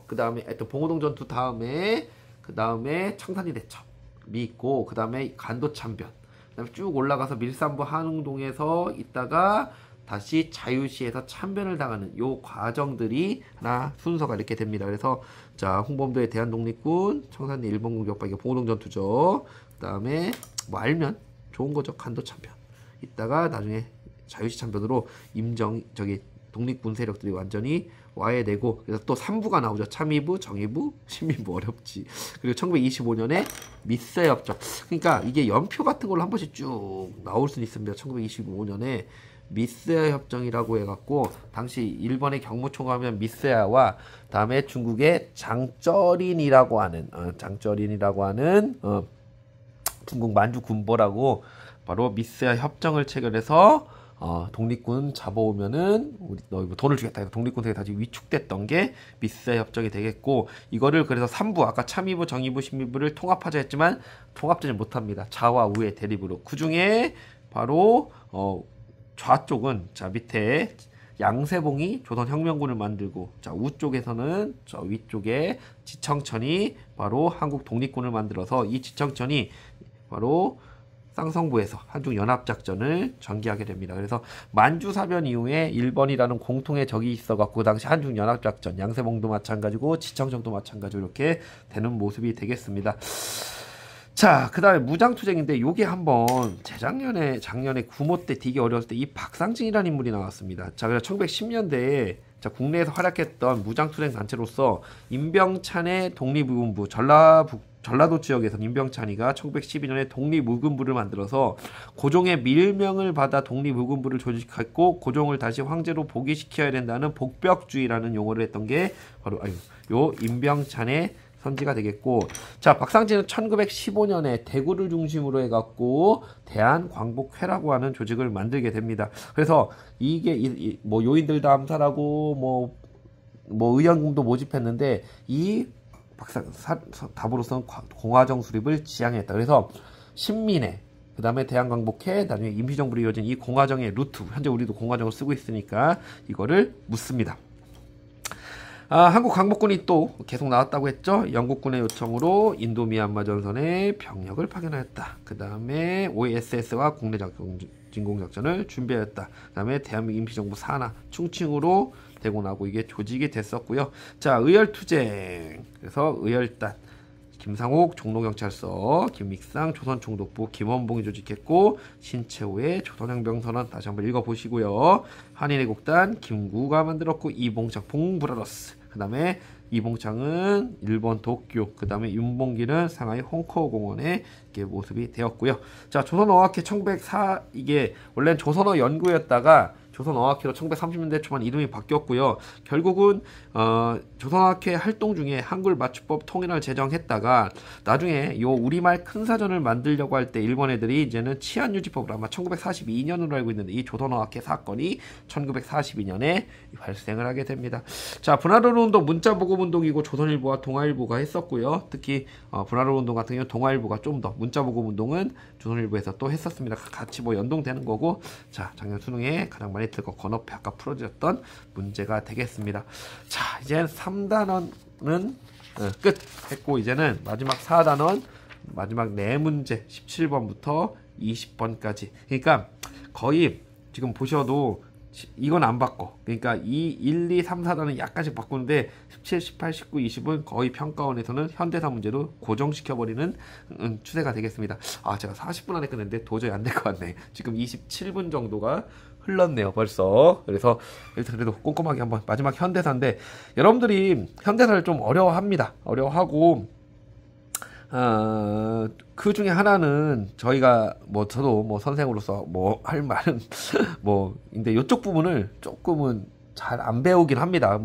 그 다음에 또 봉오동 전투 다음에 그 다음에 청산리 대첩이 있고, 그 다음에 간도 참변, 그 다음에 쭉 올라가서 밀산부 한웅동에서 있다가 다시 자유시에서 참변을 당하는 요 과정들이 하나 순서가 이렇게 됩니다. 그래서 자, 홍범도의 대한독립군, 청산리 일본군 격파, 이게 봉오동 전투죠. 그 다음에 뭐 알면 좋은 거죠. 간도 참변. 이따가 나중에 자유시 참변으로 독립군 세력들이 완전히 와해되고, 그래서 또 3부가 나오죠. 참의부, 정의부, 신민부. 어렵지. 그리고 1925년에 미세 협정. 그러니까 이게 연표 같은 걸로 한 번씩 쭉 나올 수는 있습니다. 1925년에 미스야 협정이라고 해갖고, 당시 일본의 경무총감이면 미스야와 다음에 중국의 장쩌린이라고 하는 중국 만주 군보라고 바로 미스와 협정을 체결해서 독립군 잡아오면은 우리 너 이거 돈을 주겠다. 해서 독립군에게 다시 위축됐던 게 미스의 협정이 되겠고, 이거를 그래서 3부 아까 참의부, 정의부, 심의부를 통합하자 했지만 통합되지 못합니다. 좌와 우의 대립으로. 그 중에 바로 좌쪽은 자 밑에 양세봉이 조선혁명군을 만들고, 자 우쪽에서는 저 위쪽에 지청천이 바로 한국 독립군을 만들어서 이 지청천이 바로 쌍성부에서 한중연합작전을 전개하게 됩니다. 그래서 만주사변 이후에 일본이라는 공통의 적이 있어갖고 그 당시 한중연합작전, 양세봉도 마찬가지고 지청천도 마찬가지로 이렇게 되는 모습이 되겠습니다. 자, 그 다음에 무장투쟁인데 요게 한번 작년에 구모 때 되게 어려웠을 때 이 박상진이라는 인물이 나왔습니다. 자, 그래서 1910년대에 자, 국내에서 활약했던 무장투쟁 단체로서 임병찬의 독립의군부, 전라도 지역에서 임병찬이가 1912년에 독립의군부를 만들어서 고종의 밀명을 받아 독립의군부를 조직했고, 고종을 다시 황제로 복위시켜야 된다는 복벽주의라는 용어를 했던 게 바로 요 임병찬의 선지가 되겠고, 자 박상진은 1915년에 대구를 중심으로 해갖고 대한광복회라고 하는 조직을 만들게 됩니다. 그래서 이게 뭐 요인들 다 암살하고 뭐 의원금도 모집했는데 이 답으로서는 공화정 수립을 지향했다. 그래서 신민회, 그 다음에 대한광복회, 나중에 임시정부로 이어진 이 공화정의 루트, 현재 우리도 공화정을 쓰고 있으니까 이거를 묻습니다. 한국 광복군이 또 계속 나왔다고 했죠. 영국군의 요청으로 인도 미얀마 전선에 병력을 파견하였다. 그 다음에 OSS와 국내 진공작전을 준비하였다. 그 다음에 대한민국 임시정부 산하 충칭으로 되고 나고 이게 조직이 됐었고요. 자, 의열투쟁. 그래서 의열단 김상옥 종로경찰서, 김익상 조선총독부, 김원봉이 조직했고, 신채호의 조선혁명선언 다시 한번 읽어보시고요. 한인애국단 김구가 만들었고, 이봉창 봉브라더스, 그 다음에 이봉창은 일본 도쿄, 그 다음에 윤봉기는 상하이 홍커공원의 모습이 되었고요. 자, 조선어학회 1904, 이게 원래는 조선어 연구였다가 조선어학회로 1930년대 초반 이름이 바뀌었고요. 결국은 조선어학회 활동 중에 한글 맞춤법 통일을 제정했다가 나중에 요 우리말 큰사전을 만들려고 할 때 일본 애들이 이제는 치안유지법을 아마 1942년으로 알고 있는데 이 조선어학회 사건이 1942년에 발생을 하게 됩니다. 자, 분할언론운동 문자보급운동이고 조선일보와 동아일보가 했었고요. 특히 분할언론운동 같은 경우는 동아일보가 좀 더, 문자보급운동은 조선일보에서 또 했었습니다. 같이 뭐 연동되는 거고, 자 작년 수능에 가장 많이 들고 건어표 아까 풀어주셨던 문제가 되겠습니다. 자, 이제 3단원은 끝 했고, 이제는 마지막 4단원 마지막 4문제 17번부터 20번까지, 그러니까 거의 지금 보셔도 이건 안 바꿔. 그러니까 이 1, 2, 3, 4단은 약간씩 바꾸는데 17, 18, 19, 20은 거의 평가원에서는 현대사 문제로 고정시켜버리는 추세가 되겠습니다. 제가 40분 안에 끝냈는데 도저히 안 될 것 같네. 지금 27분 정도가 흘렀네요 벌써. 그래서 그래도 꼼꼼하게 한번 마지막 현대사인데, 여러분들이 현대사를 좀 어려워합니다. 어려워하고 그 중에 하나는 저희가 저도 선생으로서 할 말은 근데 이쪽 부분을 조금은 잘 안 배우긴 합니다.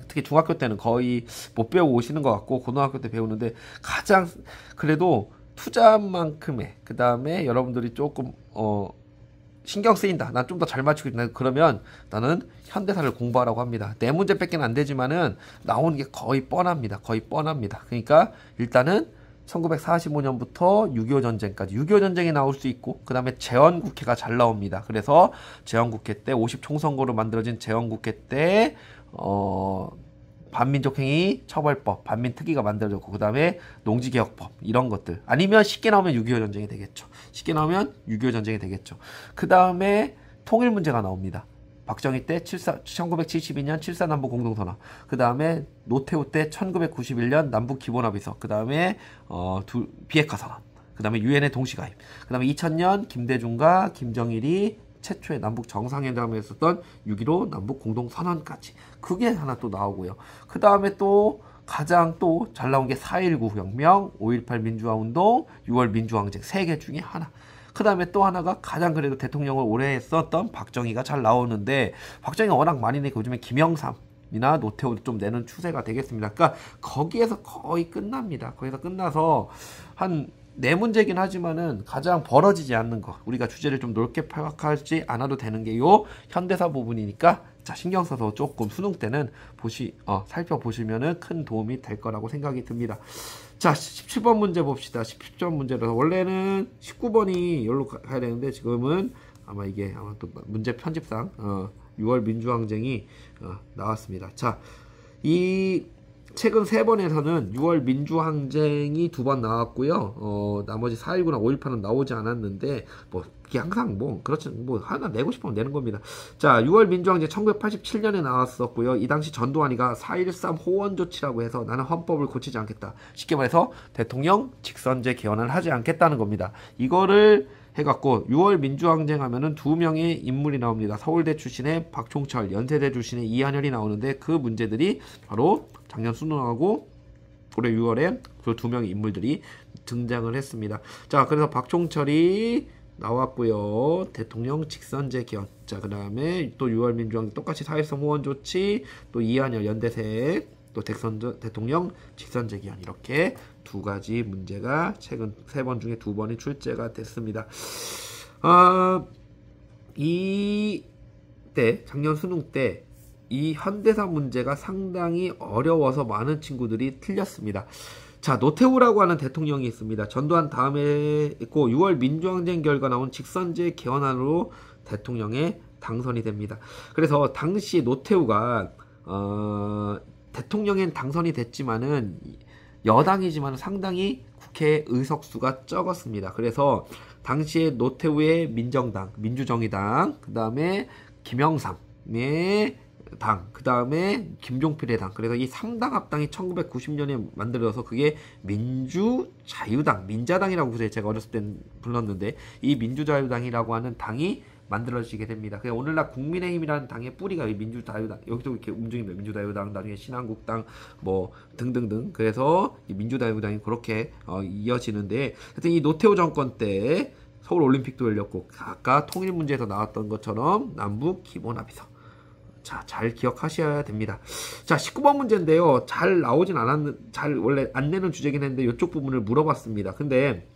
특히 중학교 때는 거의 못 배우고 오시는 것 같고, 고등학교 때 배우는데 가장 그래도 투자만큼의, 그 다음에 여러분들이 조금 신경 쓰인다, 난 좀 더 잘 맞추고 있다, 그러면 나는 현대사를 공부하라고 합니다. 4문제 뺏기는 안 되지만은 나오는 게 거의 뻔합니다. 그러니까 일단은 1945년부터 6.25 전쟁까지, 6.25 전쟁이 나올 수 있고, 그 다음에 재헌국회가 잘 나옵니다. 그래서 재헌국회 때 50총선거로 만들어진 재헌국회 때 반민족행위 처벌법, 반민특위가 만들어졌고, 그 다음에 농지개혁법, 이런 것들. 아니면 쉽게 나오면 6.25 전쟁이 되겠죠. 그 다음에 통일 문제가 나옵니다. 박정희 때 1972년 7.4 남북 공동선언, 그 다음에 노태우 때 1991년 남북 기본합의서, 그 다음에 비핵화 선언, 그 다음에 유엔의 동시가입, 그 다음에 2000년 김대중과 김정일이 최초의 남북 정상회담에 있었던 6.15 남북 공동선언까지, 그게 하나 또 나오고요. 그 다음에 또 가장 또 잘 나온 게 4.19 혁명, 5.18 민주화운동, 6월 민주항쟁, 3개 중에 하나. 그 다음에 또 하나가 가장 그래도 대통령을 오래 했었던 박정희가 잘 나오는데, 박정희가 워낙 많이 내고 요즘에 김영삼이나 노태우도 좀 내는 추세가 되겠습니다. 그러니까 거기에서 거의 끝납니다. 거기서 끝나서 한 네 문제긴 하지만은 가장 벌어지지 않는 거, 우리가 주제를 좀 넓게 파악하지 않아도 되는 게 요 현대사 부분이니까 자, 신경 써서 조금 수능 때는 살펴보시면은 큰 도움이 될 거라고 생각이 듭니다. 자, 17번 문제 봅시다. 17번 문제로 원래는 19번이 여기로 가야 되는데 지금은 아마 또 문제 편집상 6월 민주항쟁이 나왔습니다. 자, 이 최근 3번에서는 6월 민주항쟁이 2번 나왔고요. 나머지 4.19나 5.18은 나오지 않았는데, 그게 항상 하나 내고 싶으면 내는 겁니다. 자, 6월 민주항쟁 1987년에 나왔었고요. 이 당시 전두환이가 4.13 호원조치라고 해서 나는 헌법을 고치지 않겠다. 쉽게 말해서 대통령 직선제 개헌을 하지 않겠다는 겁니다. 이거를 해갖고 6월 민주항쟁 하면은 2명의 인물이 나옵니다. 서울대 출신의 박종철, 연세대 출신의 이한열이 나오는데 그 문제들이 바로 작년 수능하고 올해 6월에 그 2명의 인물들이 등장을 했습니다. 자, 그래서 박종철이 나왔고요. 대통령 직선제 개헌. 자, 그 다음에 또 6월 민주항쟁 똑같이 4.13 호원 조치, 또 이한열 연대세, 또 대통령 직선제 개헌, 이렇게 두 가지 문제가 최근 3번 중에 2번이 출제가 됐습니다. 작년 수능 때 이 현대사 문제가 상당히 어려워서 많은 친구들이 틀렸습니다. 자, 노태우라고 하는 대통령이 있습니다. 전두환 다음에 있고 6월 민주항쟁 결과 나온 직선제 개헌안으로 대통령에 당선이 됩니다. 그래서 당시 노태우가 대통령엔 당선이 됐지만은 여당이지만 상당히 국회 의석수가 적었습니다. 그래서 당시에 노태우의 민정당, 민주정의당, 그 다음에 김영삼의 당, 그 다음에 김종필의 당, 그래서 이 3당 합당이 1990년에 만들어서 그게 민주자유당, 민자당이라고 제가 어렸을 땐 불렀는데 이 민주자유당이라고 하는 당이 만들어지게 됩니다. 그래서 오늘날 국민의힘이라는 당의 뿌리가 민주자유당, 여기도 이렇게 움직입니다. 민주자유당, 나중에 신한국당, 등등등. 그래서 이 민주자유당이 그렇게 이어지는데, 하여튼 이 노태우 정권 때 서울 올림픽도 열렸고, 아까 통일 문제에서 나왔던 것처럼 남북 기본합의서. 자, 잘 기억하셔야 됩니다. 자, 19번 문제인데요. 잘 나오진 원래 안 내는 주제긴 했는데, 이쪽 부분을 물어봤습니다. 근데,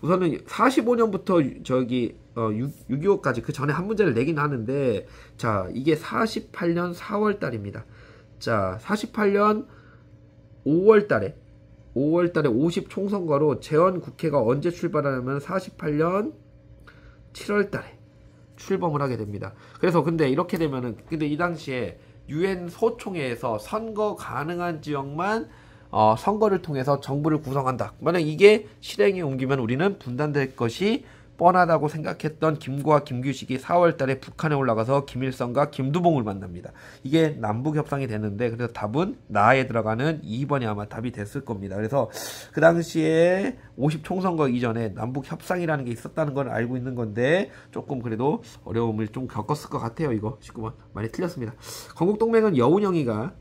우선은 45년부터 6.25까지 그 전에 한 문제를 내긴 하는데, 자, 이게 48년 4월 달입니다. 자, 48년 5월 달에 50 총선거로 재헌 국회가 언제 출발하냐면 48년 7월 달에 출범을 하게 됩니다. 그래서 근데 이렇게 되면은, 근데 이 당시에 유엔 소총회에서 선거 가능한 지역만 선거를 통해서 정부를 구성한다. 만약 이게 실행에 옮기면 우리는 분단될 것이 뻔하다고 생각했던 김구와 김규식이 4월 달에 북한에 올라가서 김일성과 김두봉을 만납니다. 이게 남북 협상이 되는데, 그래서 답은 나에 들어가는 2번이 아마 답이 됐을 겁니다. 그래서 그 당시에 50 총선거 이전에 남북 협상이라는 게 있었다는 걸 알고 있는 건데, 조금 그래도 어려움을 좀 겪었을 것 같아요. 이거 19번 많이 틀렸습니다. 건국동맹은 여운형이가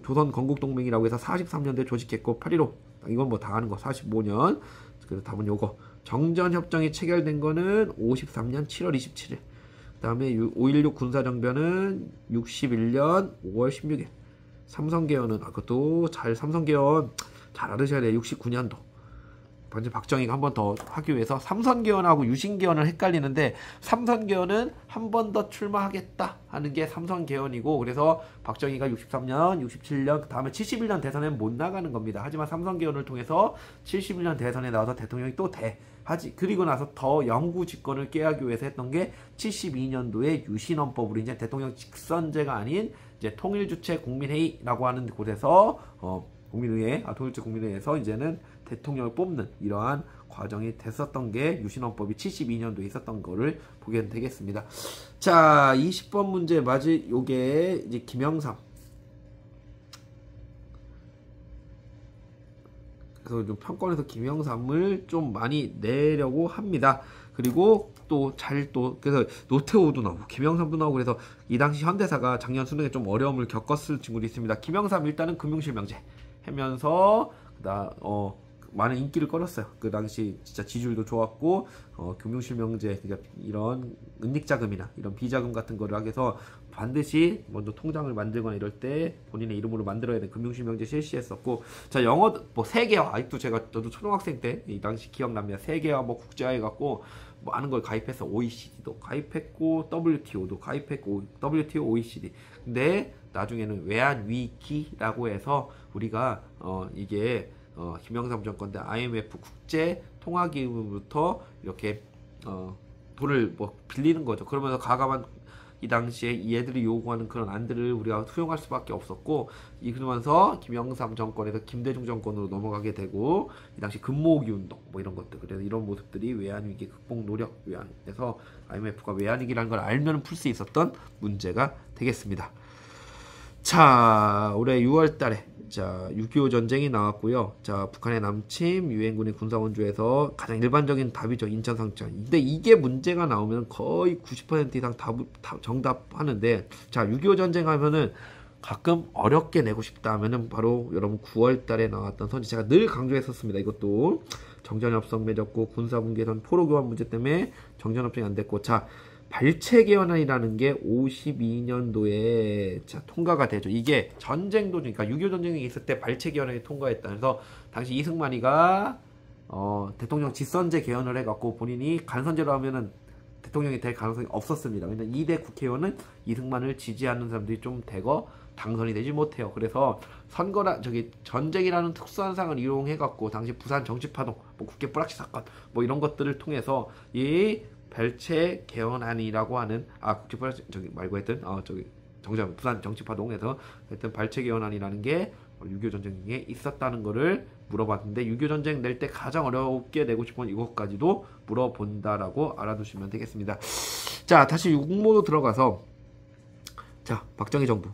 조선 건국동맹이라고 해서 43년도에 조직했고, 8.15 이건 다 아는 거 45년. 그래서 답은 요거. 정전협정이 체결된 거는 53년 7월 27일. 그 다음에 5.16 군사정변은 61년 5월 16일. 삼성개헌은, 그것도 삼성개헌 잘 알으셔야 돼요. 69년도. 박정희가 한 번 더 하기 위해서 삼선개헌하고 유신개헌을 헷갈리는데, 삼선개헌은 한 번 더 출마하겠다 하는 게 삼선개헌이고, 그래서 박정희가 63년, 67년, 그 다음에 71년 대선엔 못 나가는 겁니다. 하지만 삼선개헌을 통해서 71년 대선에 나와서 대통령이 또 그리고 나서 더 영구 집권을 깨하기 위해서 했던 게 72년도에 유신헌법으로 이제 대통령 직선제가 아닌 이제 통일주체 국민회의라고 하는 곳에서 통일주체 국민회의에서 이제는 대통령을 뽑는 이러한 과정이 됐었던 게 유신헌법이 72년도에 있었던 거를 보게 되겠습니다. 자, 20번 문제 요게 이제 김영삼. 그래서 좀 평권에서 김영삼을 좀 많이 내려고 합니다. 그리고 그래서 노태우도 나오고 김영삼도 나오고, 그래서 이 당시 현대사가 작년 수능에 좀 어려움을 겪었을 친구들이 있습니다. 김영삼 일단은 금융실명제 하면서 많은 인기를 끌었어요. 그 당시 진짜 지지율도 좋았고, 금융실명제, 그러니까 이런 은닉자금이나 이런 비자금 같은 거를 하기 위해서 반드시 먼저 통장을 만들거나 이럴 때 본인의 이름으로 만들어야 되는 금융실명제 실시했었고, 자 영어 뭐 세계화 아직도 저도 초등학생 때 이 당시 기억납니다. 세계화 뭐 국제화 해갖고 많은 걸 가입해서 OECD도 가입했고 WTO도 가입했고 WTO OECD. 근데 나중에는 외환위기라고 해서 우리가 이게 김영삼 정권 때 IMF 국제 통화기금으로부터 이렇게 돈을 뭐 빌리는 거죠. 그러면서 가감한 이 당시에 얘들이 요구하는 그런 안들을 우리가 수용할 수밖에 없었고, 그러면서 김영삼 정권에서 김대중 정권으로 넘어가게 되고, 이 당시 금모으기 운동 뭐 이런 것들, 그래서 이런 모습들이 외환위기 극복 노력 외환에서 IMF가 외환위기라는 걸 알면 풀 수 있었던 문제가 되겠습니다. 자, 올해 6월 달에 자 6.25 전쟁이 나왔고요. 자, 북한의 남침, 유엔군의 군사원조에서 가장 일반적인 답이죠. 인천 상천. 근데 이게 문제가 나오면 거의 90% 이상 정답하는데, 자 6.25 전쟁 하면은 가끔 어렵게 내고 싶다 하면은 바로 여러분 9월 달에 나왔던 선지, 제가 늘 강조했었습니다. 이것도 정전협정 맺었고 군사분계선 포로교환 문제 때문에 정전협정이 안 됐고, 자 발췌개헌안이라는 게 52년도에 자 통과가 되죠. 이게 전쟁도, 그러니까 6.25 전쟁이 있을 때 발췌개헌안이 통과했다. 그래서 당시 이승만이가 대통령 직선제 개헌을 해갖고 본인이 간선제로 하면은 대통령이 될 가능성이 없었습니다. 왜냐면 2대 국회의원은 이승만을 지지하는 사람들이 좀 대거 당선이 되지 못해요. 그래서 선거라 전쟁이라는 특수한 상을 이용해갖고 당시 부산 정치파동, 뭐 국회 뿌락치 사건, 뭐 이런 것들을 통해서 이 발췌 개헌안이라고 하는 국제 말고 했던 정작 부산 정치파동에서 했던 발췌 개헌안이라는 게 6.25 전쟁에 있었다는 거를 물어봤는데, 6.25 전쟁 낼 때 가장 어렵게 내고 싶은 이것까지도 물어본다라고 알아두시면 되겠습니다. 자, 다시 육모로 들어가서, 자 박정희 정부,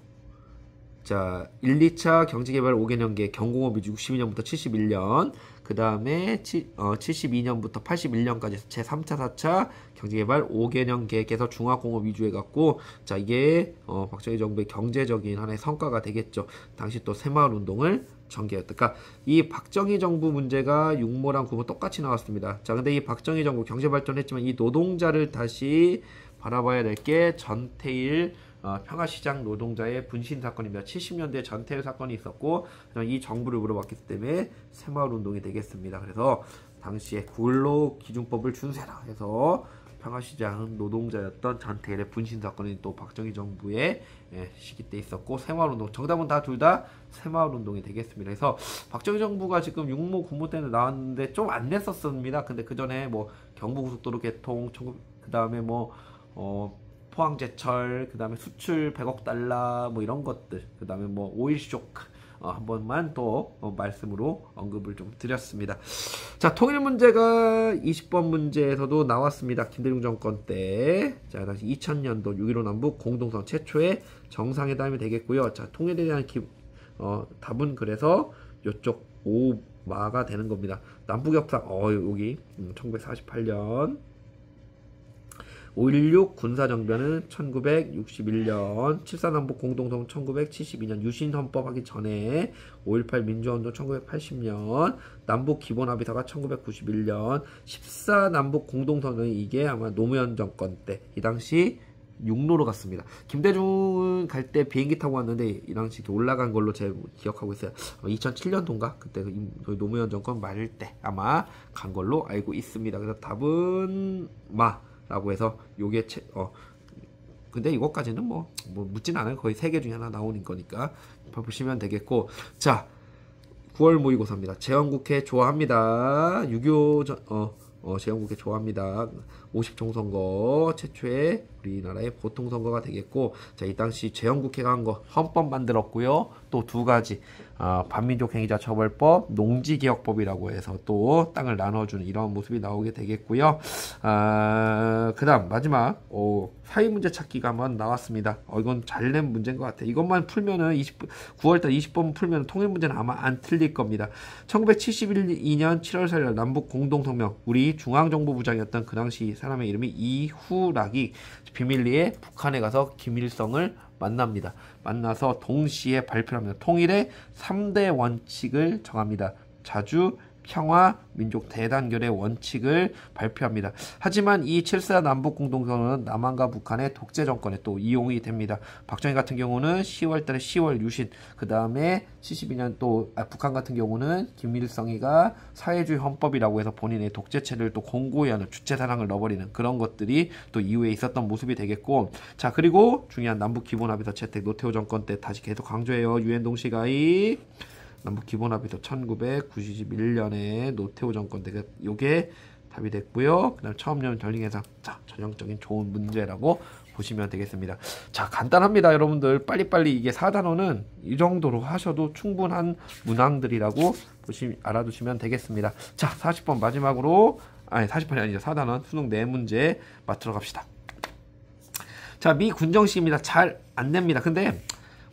자 1, 2차 경제개발 5개년계 경공업이 62년부터 71년, 그 다음에 72년부터 81년까지 제3차 4차 경제개발 5개년 계획에서 중화공업 위주 해갖고, 자 이게 박정희 정부의 경제적인 하나의 성과가 되겠죠. 당시 또 새마을운동을 전개했다. 그러니까 이 박정희 정부 문제가 육모랑 구모 똑같이 나왔습니다. 자 근데 이 박정희 정부 경제발전했지만 이 노동자를 다시 바라봐야 될 게 전태일 평화시장 노동자의 분신 사건입니다. 70년대에 전태일 사건이 있었고, 이 정부를 물어봤기 때문에 새마을운동이 되겠습니다. 그래서 당시에 근로기준법을 준세라 해서 평화시장 노동자였던 전태일의 분신 사건이 또 박정희 정부의 시기 때 있었고, 새마을운동, 정답은 둘 다 새마을운동이 되겠습니다. 그래서 박정희 정부가 지금 육모 군모 때는 나왔는데 좀 안 냈었습니다. 근데 그 전에 뭐 경부고속도로 개통, 그 다음에 포항제철, 그 다음에 수출 100억 달러 뭐 이런 것들, 그 다음에 뭐 오일 쇼크 한 번만 또 말씀으로 언급을 좀 드렸습니다. 자, 통일 문제가 20번 문제에서도 나왔습니다. 김대중 정권 때. 자, 당시 2000년도 6.15 남북 공동성 최초의 정상회담이 되겠고요. 자, 통일에 대한 답은 그래서 이쪽 5마가 되는 겁니다. 남북협상 여기 1948년, 5.16 군사정변은 1961년, 7.4남북 공동성 1972년, 유신헌법 하기 전에 5.18 민주화운동 1980년, 남북기본합의서가 1991년, 14남북 공동성은 이게 아마 노무현 정권 때, 이 당시 육로로 갔습니다. 김대중 갈 때 비행기 타고 왔는데 이 당시 올라간 걸로 제가 기억하고 있어요. 2007년도인가? 그때 노무현 정권 말일 때 아마 간 걸로 알고 있습니다. 그래서 답은 라고 해서 요게 근데 이것까지는 뭐 묻진 않아요. 거의 3개 중에 하나 나오는 거니까 보시면 되겠고, 자 9월 모의고사입니다. 재헌국회 좋아합니다. 6.25 재헌국회 좋아합니다. 50총선거 최초의 우리나라의 보통선거가 되겠고, 자 이 당시 재헌국회가 한 거 헌법 만들었고요. 또 2가지 반민족 행위자 처벌법, 농지개혁법이라고 해서 또 땅을 나눠주는 이런 모습이 나오게 되겠고요. 그 다음 마지막 사회문제 찾기가 한번 나왔습니다. 이건 잘 낸 문제인 것 같아요. 이것만 풀면은 9월달 20번 풀면 통일 문제는 아마 안 틀릴 겁니다. 1972년 7월 4일 남북 공동성명, 우리 중앙정보부장이었던 그 당시 사람의 이름이 이후락이 비밀리에 북한에 가서 김일성을 만납니다. 만나서 동시에 발표합니다. 통일의 3대 원칙을 정합니다. 자주, 평화, 민족 대단결의 원칙을 발표합니다. 하지만 이 7.4 남북공동선언은 남한과 북한의 독재 정권에 또 이용이 됩니다. 박정희 같은 경우는 10월 달에 10월 유신, 그 다음에 72년 또 북한 같은 경우는 김일성이가 사회주의 헌법이라고 해서 본인의 독재체를 또 공고히 하는 주체사상을 넣어버리는 그런 것들이 또 이후에 있었던 모습이 되겠고, 자, 그리고 중요한 남북기본합의서 채택 노태우 정권 때 다시 계속 강조해요. 유엔동 시가이 남북기본합의서 1991년에 노태우 정권 때 요게 답이 됐고요. 그다음 처음 연 결링해상, 자, 전형적인 좋은 문제라고 보시면 되겠습니다. 자, 간단합니다. 여러분들 빨리빨리 이게 4단원은 이 정도로 하셔도 충분한 문항들이라고 알아두시면 되겠습니다. 자, 40번 마지막으로, 아니 40번이 아니죠. 4단원 수능 4문제 맞추러 갑시다. 자, 미 군정식입니다. 잘 안 됩니다. 근데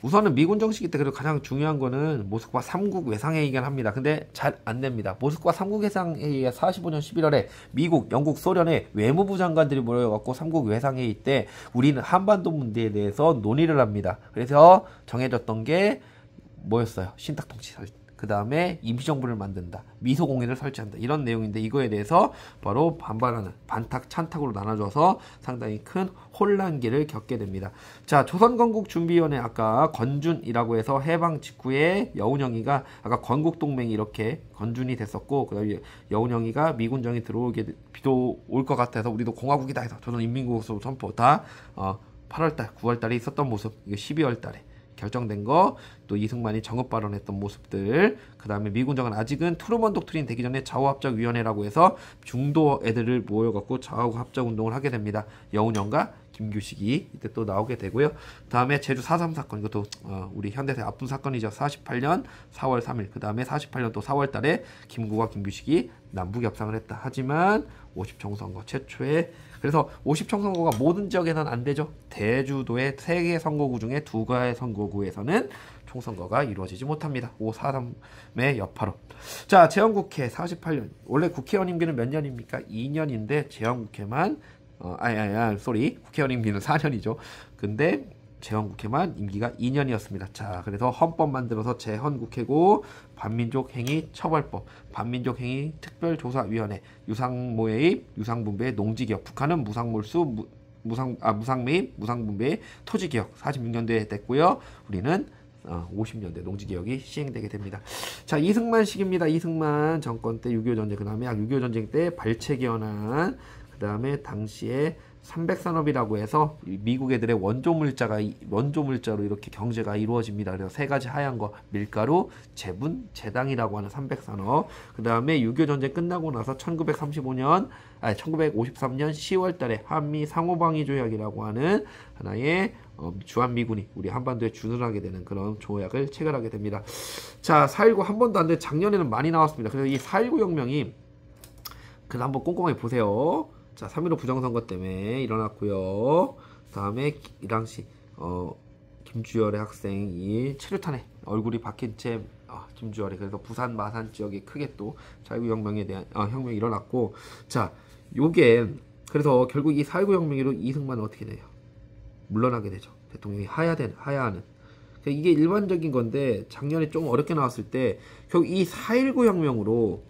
우선은 미군 정식일 때 그래도 가장 중요한 거는 모스크바 3국 외상회의긴 합니다. 근데 잘 안 됩니다. 모스크바 3국 외상회의가 45년 11월에 미국, 영국, 소련의 외무부 장관들이 모여갖고 3국 외상회의 때 우리는 한반도 문제에 대해서 논의를 합니다. 그래서 정해졌던 게 뭐였어요? 신탁통치 설치. 그 다음에 임시정부를 만든다. 미소공회를 설치한다. 이런 내용인데 이거에 대해서 바로 반발하는 반탁, 찬탁으로 나눠져서 상당히 큰 혼란기를 겪게 됩니다. 자, 조선건국준비위원회 아까 건준이라고 해서 해방 직후에 여운형이가 아까 건국동맹이 이렇게 건준이 됐었고 그 다음에 여운형이가 미군정이 올 것 같아서 우리도 공화국이다 해서 조선인민국으로 선포 다 8월달, 9월달에 있었던 모습, 이거 12월달에 결정된 거, 또 이승만이 정읍 발언했던 모습들, 그 다음에 미군정은 아직은 트루먼 독트린 되기 전에 좌우합작위원회라고 해서 중도 애들을 모여갖고 좌우합작 운동을 하게 됩니다. 여운형과 김규식이 이때 또 나오게 되고요. 다음에 제주 4.3 사건, 이것도 우리 현대사의 아픈 사건이죠. 48년 4월 3일, 그 다음에 48년 또 4월 달에 김구와 김규식이 남북 협상을 했다. 하지만 50총선거 최초의, 그래서 50총선거가 모든 지역에서는 안 되죠. 대주도의 3개 선거구 중에 2개의 선거구에서는 총선거가 이루어지지 못합니다. 543의 여파로. 자, 재헌국회 48년. 원래 국회의원 임기는 몇 년입니까? 2년인데 재헌국회만 국회의원 임기는 4년이죠. 근데 재헌국회만 임기가 2년이었습니다. 자, 그래서 헌법 만들어서 재헌국회고 반민족행위처벌법, 반민족행위 특별조사위원회, 유상모해입, 유상분배, 농지개혁, 북한은 무상몰수, 무상매입, 무상분배, 토지개혁 46년도에 됐고요. 우리는 50년대 농지개혁이 시행되게 됩니다. 자, 이승만식입니다. 이승만 정권 때 6.25 전쟁, 그 다음에 6.25 전쟁 때 발췌개헌안, 그 다음에 당시에 300산업이라고 해서 미국 애들의 원조물자로 이렇게 경제가 이루어집니다. 그래서 3가지 하얀 거, 밀가루, 제분, 제당이라고 하는 300산업. 그 다음에 6.25 전쟁 끝나고 나서 1953년 10월 달에 한미 상호방위 조약이라고 하는 하나의 주한미군이 우리 한반도에 주둔하게 되는 그런 조약을 체결하게 됩니다. 자, 4.19 한 번도 안 돼. 작년에는 많이 나왔습니다. 그래서 이 4.19 혁명이, 그래서 한번 꼼꼼하게 보세요. 자, 3.15 부정선거 때문에 일어났고요. 다음에 이 당시 김주열의 학생이 체류탄에 얼굴이 박힌 채 김주열이, 그래서 부산 마산 지역에 크게 또 자유혁명에 대한 혁명이 일어났고, 자, 요게 그래서 결국 이 4.19 혁명으로 이승만은 어떻게 돼요? 물러나게 되죠. 대통령이 하야하는. 그러니까 이게 일반적인 건데 작년에 좀 어렵게 나왔을 때 결국 이 4.19 혁명으로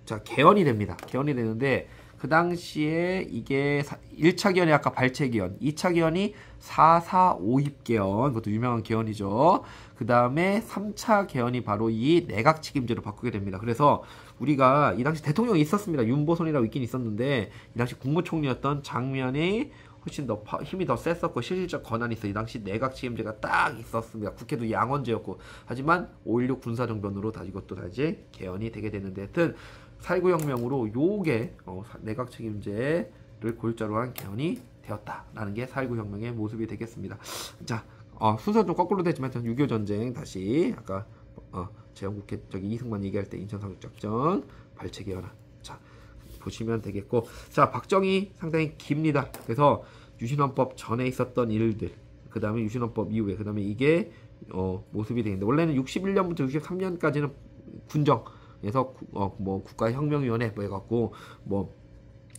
자, 개헌이 됩니다. 개헌이 되는데 그 당시에 이게 1차 개헌이 아까 발췌개헌, 2차 개헌이 4.4.5.입 개헌, 그것도 유명한 개헌이죠. 그 다음에 3차 개헌이 바로 이 내각 책임제로 바꾸게 됩니다. 그래서 우리가 이 당시 대통령이 있었습니다. 윤보선이라고 있긴 있었는데 이 당시 국무총리였던 장면이 훨씬 더 힘이 더 셌었고 실질적 권한이 있어. 이 당시 내각 책임제가 딱 있었습니다. 국회도 양원제였고. 하지만 5.16 군사정변으로 이것도 다시 개헌이 되게 되는데, 하여튼 4.19 혁명으로 요게 내각 책임제를 골자로 한 개헌이 되었다라는 게 4.19 혁명의 모습이 되겠습니다. 자, 순서는 좀 거꾸로 되지만 6.25 전쟁 다시 아까 재헌국회 이승만 얘기할 때 인천상륙작전 발췌개헌안, 자, 보시면 되겠고, 자, 박정희 상당히 깁니다. 그래서 유신헌법 전에 있었던 일들, 그 다음에 유신헌법 이후에, 그 다음에 이게 모습이 되는데, 원래는 61년부터 63년까지는 군정에서 뭐 국가혁명위원회 뭐 해갖고 뭐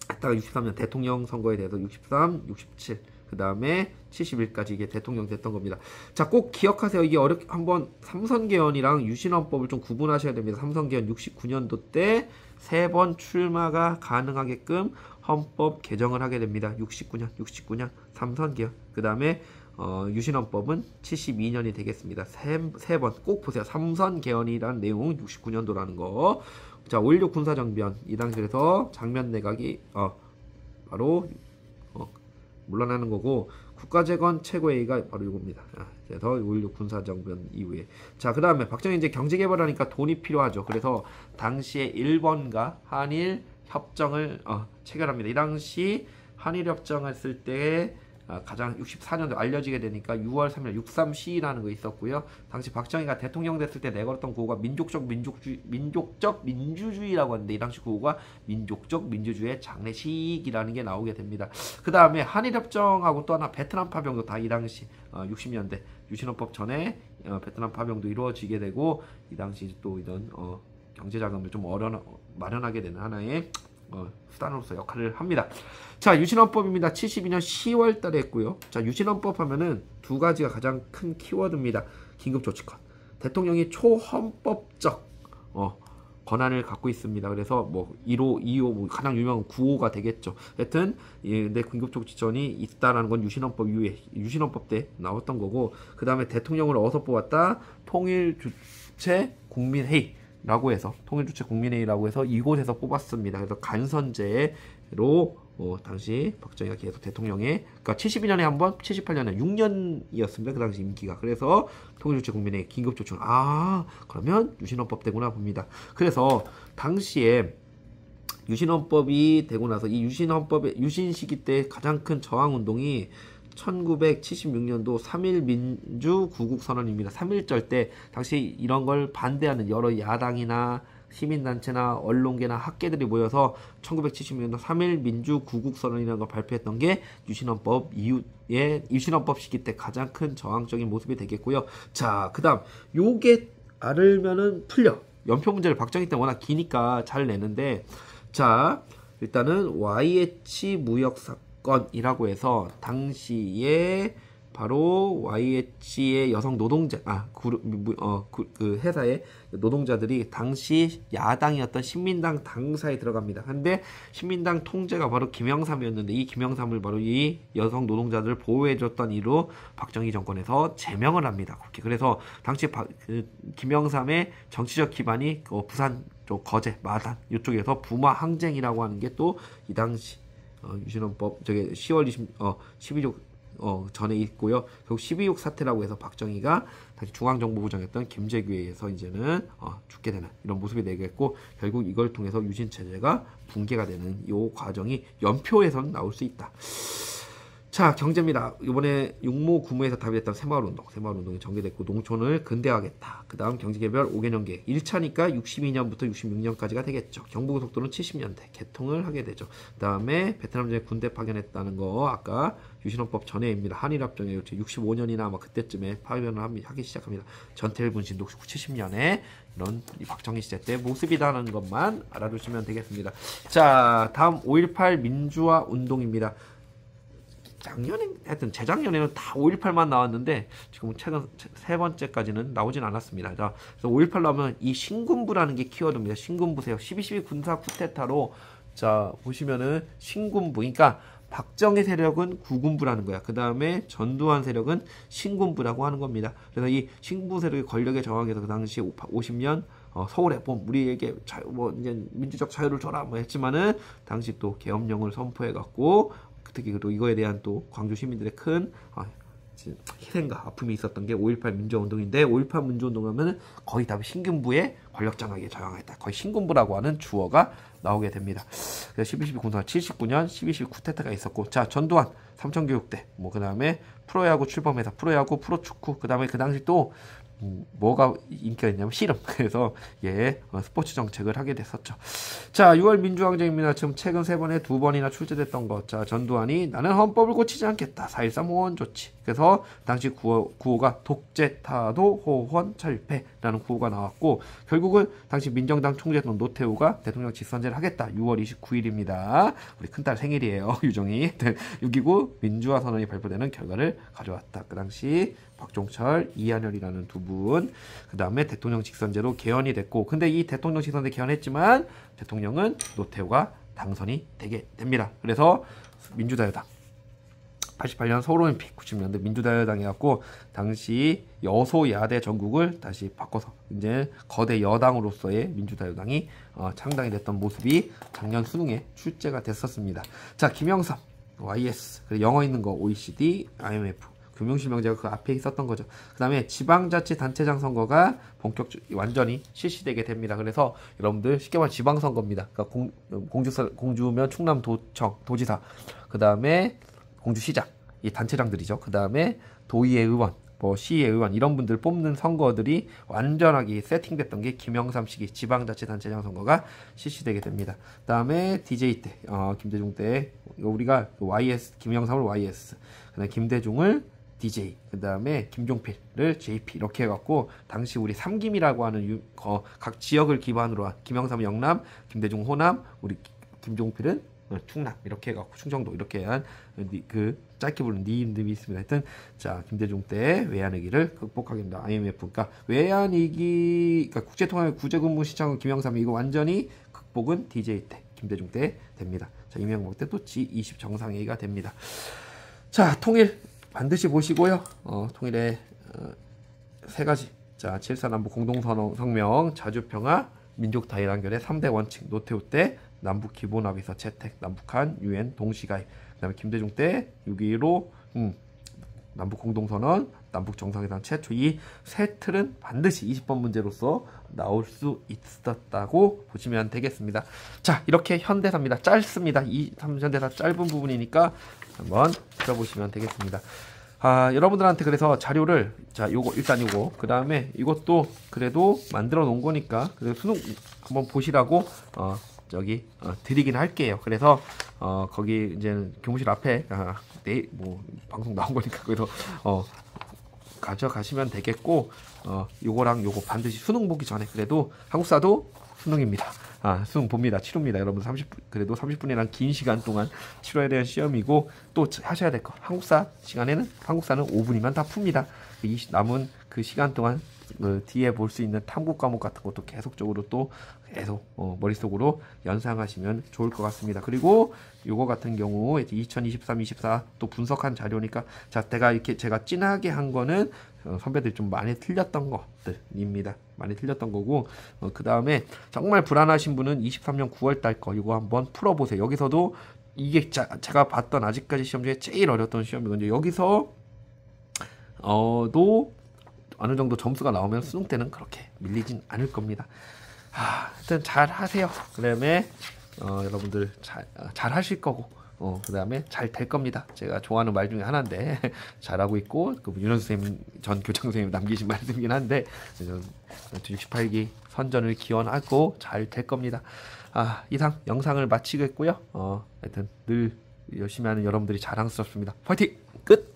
했다가 63년 대통령 선거에 대해서 63, 67 그 다음에 71까지 이게 대통령 됐던 겁니다. 자, 꼭 기억하세요. 이게 한번 삼선개헌이랑 유신헌법을 좀 구분하셔야 됩니다. 삼선개헌 69년도 때 3번 출마가 가능하게끔 헌법 개정을 하게 됩니다. 69년 삼선개헌. 그 다음에 유신헌법은 72년이 되겠습니다. 세 번 꼭 보세요. 삼선개헌이라는 내용 69년도라는 거. 자, 5.16 군사정변 이 당시에서 장면 내각이 바로 물러나는 거고, 국가재건 최고회의가 바로 이겁니다. 그래서 5.16 군사정변 이후에. 자, 그 다음에 박정희 이제 경제개발하니까 돈이 필요하죠. 그래서 당시에 일본과 한일 협정을 체결합니다. 이 당시 한일 협정을 쓸 때 가장 64년도 알려지게 되니까 6월 3일 63 시위라는 거 있었고요. 당시 박정희가 대통령 됐을 때 내걸었던 구호가 민족적 민주주의라고 하는데, 이 당시 구호가 민족적 민주주의의 장례식이라는 게 나오게 됩니다. 그 다음에 한일협정하고 또 하나 베트남 파병도 다 이 당시 60년대 유신헌법 전에 베트남 파병도 이루어지게 되고, 이 당시 또 이런 경제자금을 좀 마련하게 되는 하나의 수단으로서 역할을 합니다. 자, 유신헌법입니다. 72년 10월 달에 했고요. 자, 유신헌법 하면은 두 가지가 가장 큰 키워드입니다. 긴급조치권. 대통령이 초헌법적 권한을 갖고 있습니다. 그래서 뭐 1호, 2호, 가장 유명한 9호가 되겠죠. 하여튼 근데 긴급조치권이 있다라는 건 유신헌법 이후에 유신헌법 때 나왔던 거고, 그 다음에 대통령을 어디서 뽑았다? 통일주체국민회의라고 해서 통일주체국민회의라고 해서 이곳에서 뽑았습니다. 그래서 간선제로 당시 박정희가 계속 대통령에, 그러니까 72년에 한 번, 78년에 6년이었습니다. 그 당시 임기가. 그래서 통일주체국민회의 긴급조치권. 그러면 유신헌법 되구나 봅니다. 그래서 당시에 유신헌법이 되고 나서 이 유신헌법의 유신 시기 때 가장 큰 저항운동이 1976년도 3.1 민주 구국선언입니다. 3.1절 때 당시 이런 걸 반대하는 여러 야당이나 시민단체나 언론계나 학계들이 모여서 1976년도 3.1 민주 구국선언이라는 걸 발표했던 게 유신헌법 이후에 유신헌법 시기 때 가장 큰 저항적인 모습이 되겠고요. 자, 그 다음 요게 알면은 풀려. 연표 문제를 박정희 때 워낙 기니까 잘 내는데, 자, 일단은 YH 무역 사건이라고 해서 당시에 바로 YH의 여성 노동자, 그 회사의 노동자들이 당시 야당이었던 신민당 당사에 들어갑니다. 근데 신민당 통제가 바로 김영삼이었는데, 이 김영삼을 바로 이 여성 노동자들을 보호해줬던 이로 박정희 정권에서 제명을 합니다. 그래서 당시 김영삼의 정치적 기반이 부산 쪽 거제, 마산 이쪽에서 부마 항쟁이라고 하는 게 또 이 당시 유신헌법 10월 12일 전에 있고요. 결국 12.6 사태라고 해서 박정희가 다시 중앙정보부장이었던 김재규에 의해서 이제는 죽게 되는 이런 모습이 되겠고, 결국 이걸 통해서 유신체제가 붕괴가 되는 이 과정이 연표에서는 나올 수 있다. 자, 경제입니다. 이번에 육모 구무에서 답의했던 새마을운동이 전개됐고, 농촌을 근대화하겠다. 그 다음 경제개발 5개년 계획 1차니까 62년부터 66년까지가 되겠죠. 경부고속도로는 70년대 개통을 하게 되죠. 그 다음에 베트남전에 군대 파견했다는 거 아까 유신헌법 전에입니다. 한일합정에 65년이나 아마 그때쯤에 파견을 하기 시작합니다. 전태일 분신도 70년에 이런 박정희 시대 때 모습이라는 것만 알아두시면 되겠습니다. 자, 다음 5.18 민주화 운동입니다. 하여튼 재작년에는 다 5.18만 나왔는데 지금 최근 세 번째까지는 나오진 않았습니다. 자, 그래서 5.18 나오면 이 신군부라는 게 키워드입니다. 신군부세요. 12.12 군사 쿠데타로, 자, 보시면은 신군부, 그러니까 박정희 세력은 구군부라는 거야. 그 다음에 전두환 세력은 신군부라고 하는 겁니다. 그래서 이 신군부 세력의 권력에 저항해서 그 당시 50년 서울에 우리에게 이제 민주적 자유를 줘라 했지만은 당시 또 계엄령을 선포해 갖고, 특히 또 이거에 대한 또 광주 시민들의 큰 희생과 아픔이 있었던 게 5.18 민주화운동인데, 5.18 민주화운동 하면은 거의 다 신군부의 권력 장악에 저항했다. 거의 신군부라고 하는 주어가 나오게 됩니다. 그래서 12.12 군사 79년 12.12 쿠데타가 있었고, 자, 전두환 삼천교육대, 그 다음에 프로야구 출범해서 프로야구, 프로축구, 그 다음에 그 당시 또 뭐가 인기가 있냐면 씨름. 그래서 스포츠 정책을 하게 됐었죠. 자, 6월 민주항쟁입니다. 지금 최근 3번에 2번이나 출제됐던 것. 자, 전두환이 나는 헌법을 고치지 않겠다. 4.13 호원 조치. 그래서 당시 구호가 독재타도 호원 철폐라는 구호가 나왔고, 결국은 당시 민정당 총재였던 노태우가 대통령 직선제를 하겠다. 6월 29일입니다. 우리 큰딸 생일이에요. 유정이. 6.29 민주화 선언이 발표되는 결과를 가져왔다. 그 당시 박종철, 이한열이라는 두 분, 그 다음에 대통령 직선제로 개헌이 됐고, 근데 이 대통령 직선제 개헌했지만 대통령은 노태우가 당선이 되게 됩니다. 그래서 민주자유당 88년 서울올림픽, 90년대 민주자유당이 갖고 당시 여소야대 전국을 다시 바꿔서 이제 거대 여당으로서의 민주자유당이 창당이 됐던 모습이 작년 수능에 출제가 됐었습니다. 자, 김영삼, YS, 그리고 영어 있는 거 OECD, IMF, 금융실명제가 그 앞에 있었던 거죠. 그 다음에 지방자치단체장 선거가 완전히 실시되게 됩니다. 그래서 여러분들 쉽게 말해 지방선거입니다. 그러니까 공주면 충남도청, 도지사, 그 다음에 공주시장, 이 단체장들이죠. 그 다음에 도의회 의원, 시의회 의원 이런 분들 뽑는 선거들이 완전하게 세팅됐던 게 김영삼 시기 지방자치단체장 선거가 실시되게 됩니다. 그 다음에 DJ 때, 김대중 때 우리가 YS, 김영삼을 YS, 그 다음에 김대중을 DJ, 그 다음에 김종필을 JP 이렇게 해갖고 당시 우리 삼김이라고 하는 각 지역을 기반으로 한 김영삼은 영남, 김대중 호남, 우리 김종필은 충남 이렇게 해갖고 충청도 이렇게 한 그 짧게 부르는 이름이 있습니다. 하여튼 자, 김대중 때 외환위기를 극복하게 됩니다. IMF, 그러니까 외환위기, 그러니까 국제통화 구제근무시장은 김영삼이 이거 완전히 극복은 DJ 때, 김대중 때 됩니다. 자, 이명박 때 또 G20 정상회의가 됩니다. 자, 통일 반드시 보시고요. 통일의 세 가지. 자, 7.4 남북 공동성명, 자주평화, 민족다일 한결의 3대 원칙. 노태우 때 남북 기본합의서 채택, 남북한 유엔 동시가입. 그 다음에 김대중 때 6.15 남북 공동선언, 남북 정상회담 최초. 이 세 틀은 반드시 20번 문제로서 나올 수 있었다고 보시면 되겠습니다. 자, 이렇게 현대사입니다. 짧습니다. 이 현대사 짧은 부분이니까 한번 들어보시면 되겠습니다. 여러분들한테 그래서 자료를, 자, 요거 일단 요거, 그 다음에 이것도 그래도 만들어 놓은 거니까 그래도 수능 한번 보시라고 드리긴 할게요. 그래서 거기 이제 교무실 앞에 뭐 방송 나온 거니까 그래서 가져가시면 되겠고, 요거랑 요거 반드시 수능 보기 전에 그래도 한국사도 수능입니다. 수능 봅니다. 치릅니다. 여러분 30분, 그래도 30분이란 긴 시간 동안 치러야 되는 시험이고, 또 하셔야 될 거. 한국사 시간에는 한국사는 5분이면 다 풉니다. 남은 그 시간 동안 뒤에 볼 수 있는 탐구 과목 같은 것도 계속적으로 또 계속 머릿속으로 연상하시면 좋을 것 같습니다. 그리고 요거 같은 경우 2023, 24 또 분석한 자료니까, 자, 제가 진하게 한 거는 선배들이 좀 많이 틀렸던 것들입니다. 많이 틀렸던 거고, 그 다음에 정말 불안하신 분은 23년 9월 달 거 이거 한번 풀어보세요. 여기서도 이게 제가 봤던 아직까지 시험 중에 제일 어려웠던 시험이거든요. 여기서 도 어느 정도 점수가 나오면 수능 때는 그렇게 밀리진 않을 겁니다. 하여튼 잘 하세요. 그 다음에 여러분들 잘 하실 거고, 그 다음에 잘 될 겁니다. 제가 좋아하는 말 중에 하나인데 잘하고 있고, 그 윤현수 선생님, 전 교장 선생님 남기신 말씀이긴 한데, 68기 선전을 기원하고 잘 될 겁니다. 이상 영상을 마치겠고요. 하여튼 늘 열심히 하는 여러분들이 자랑스럽습니다. 파이팅! 끝!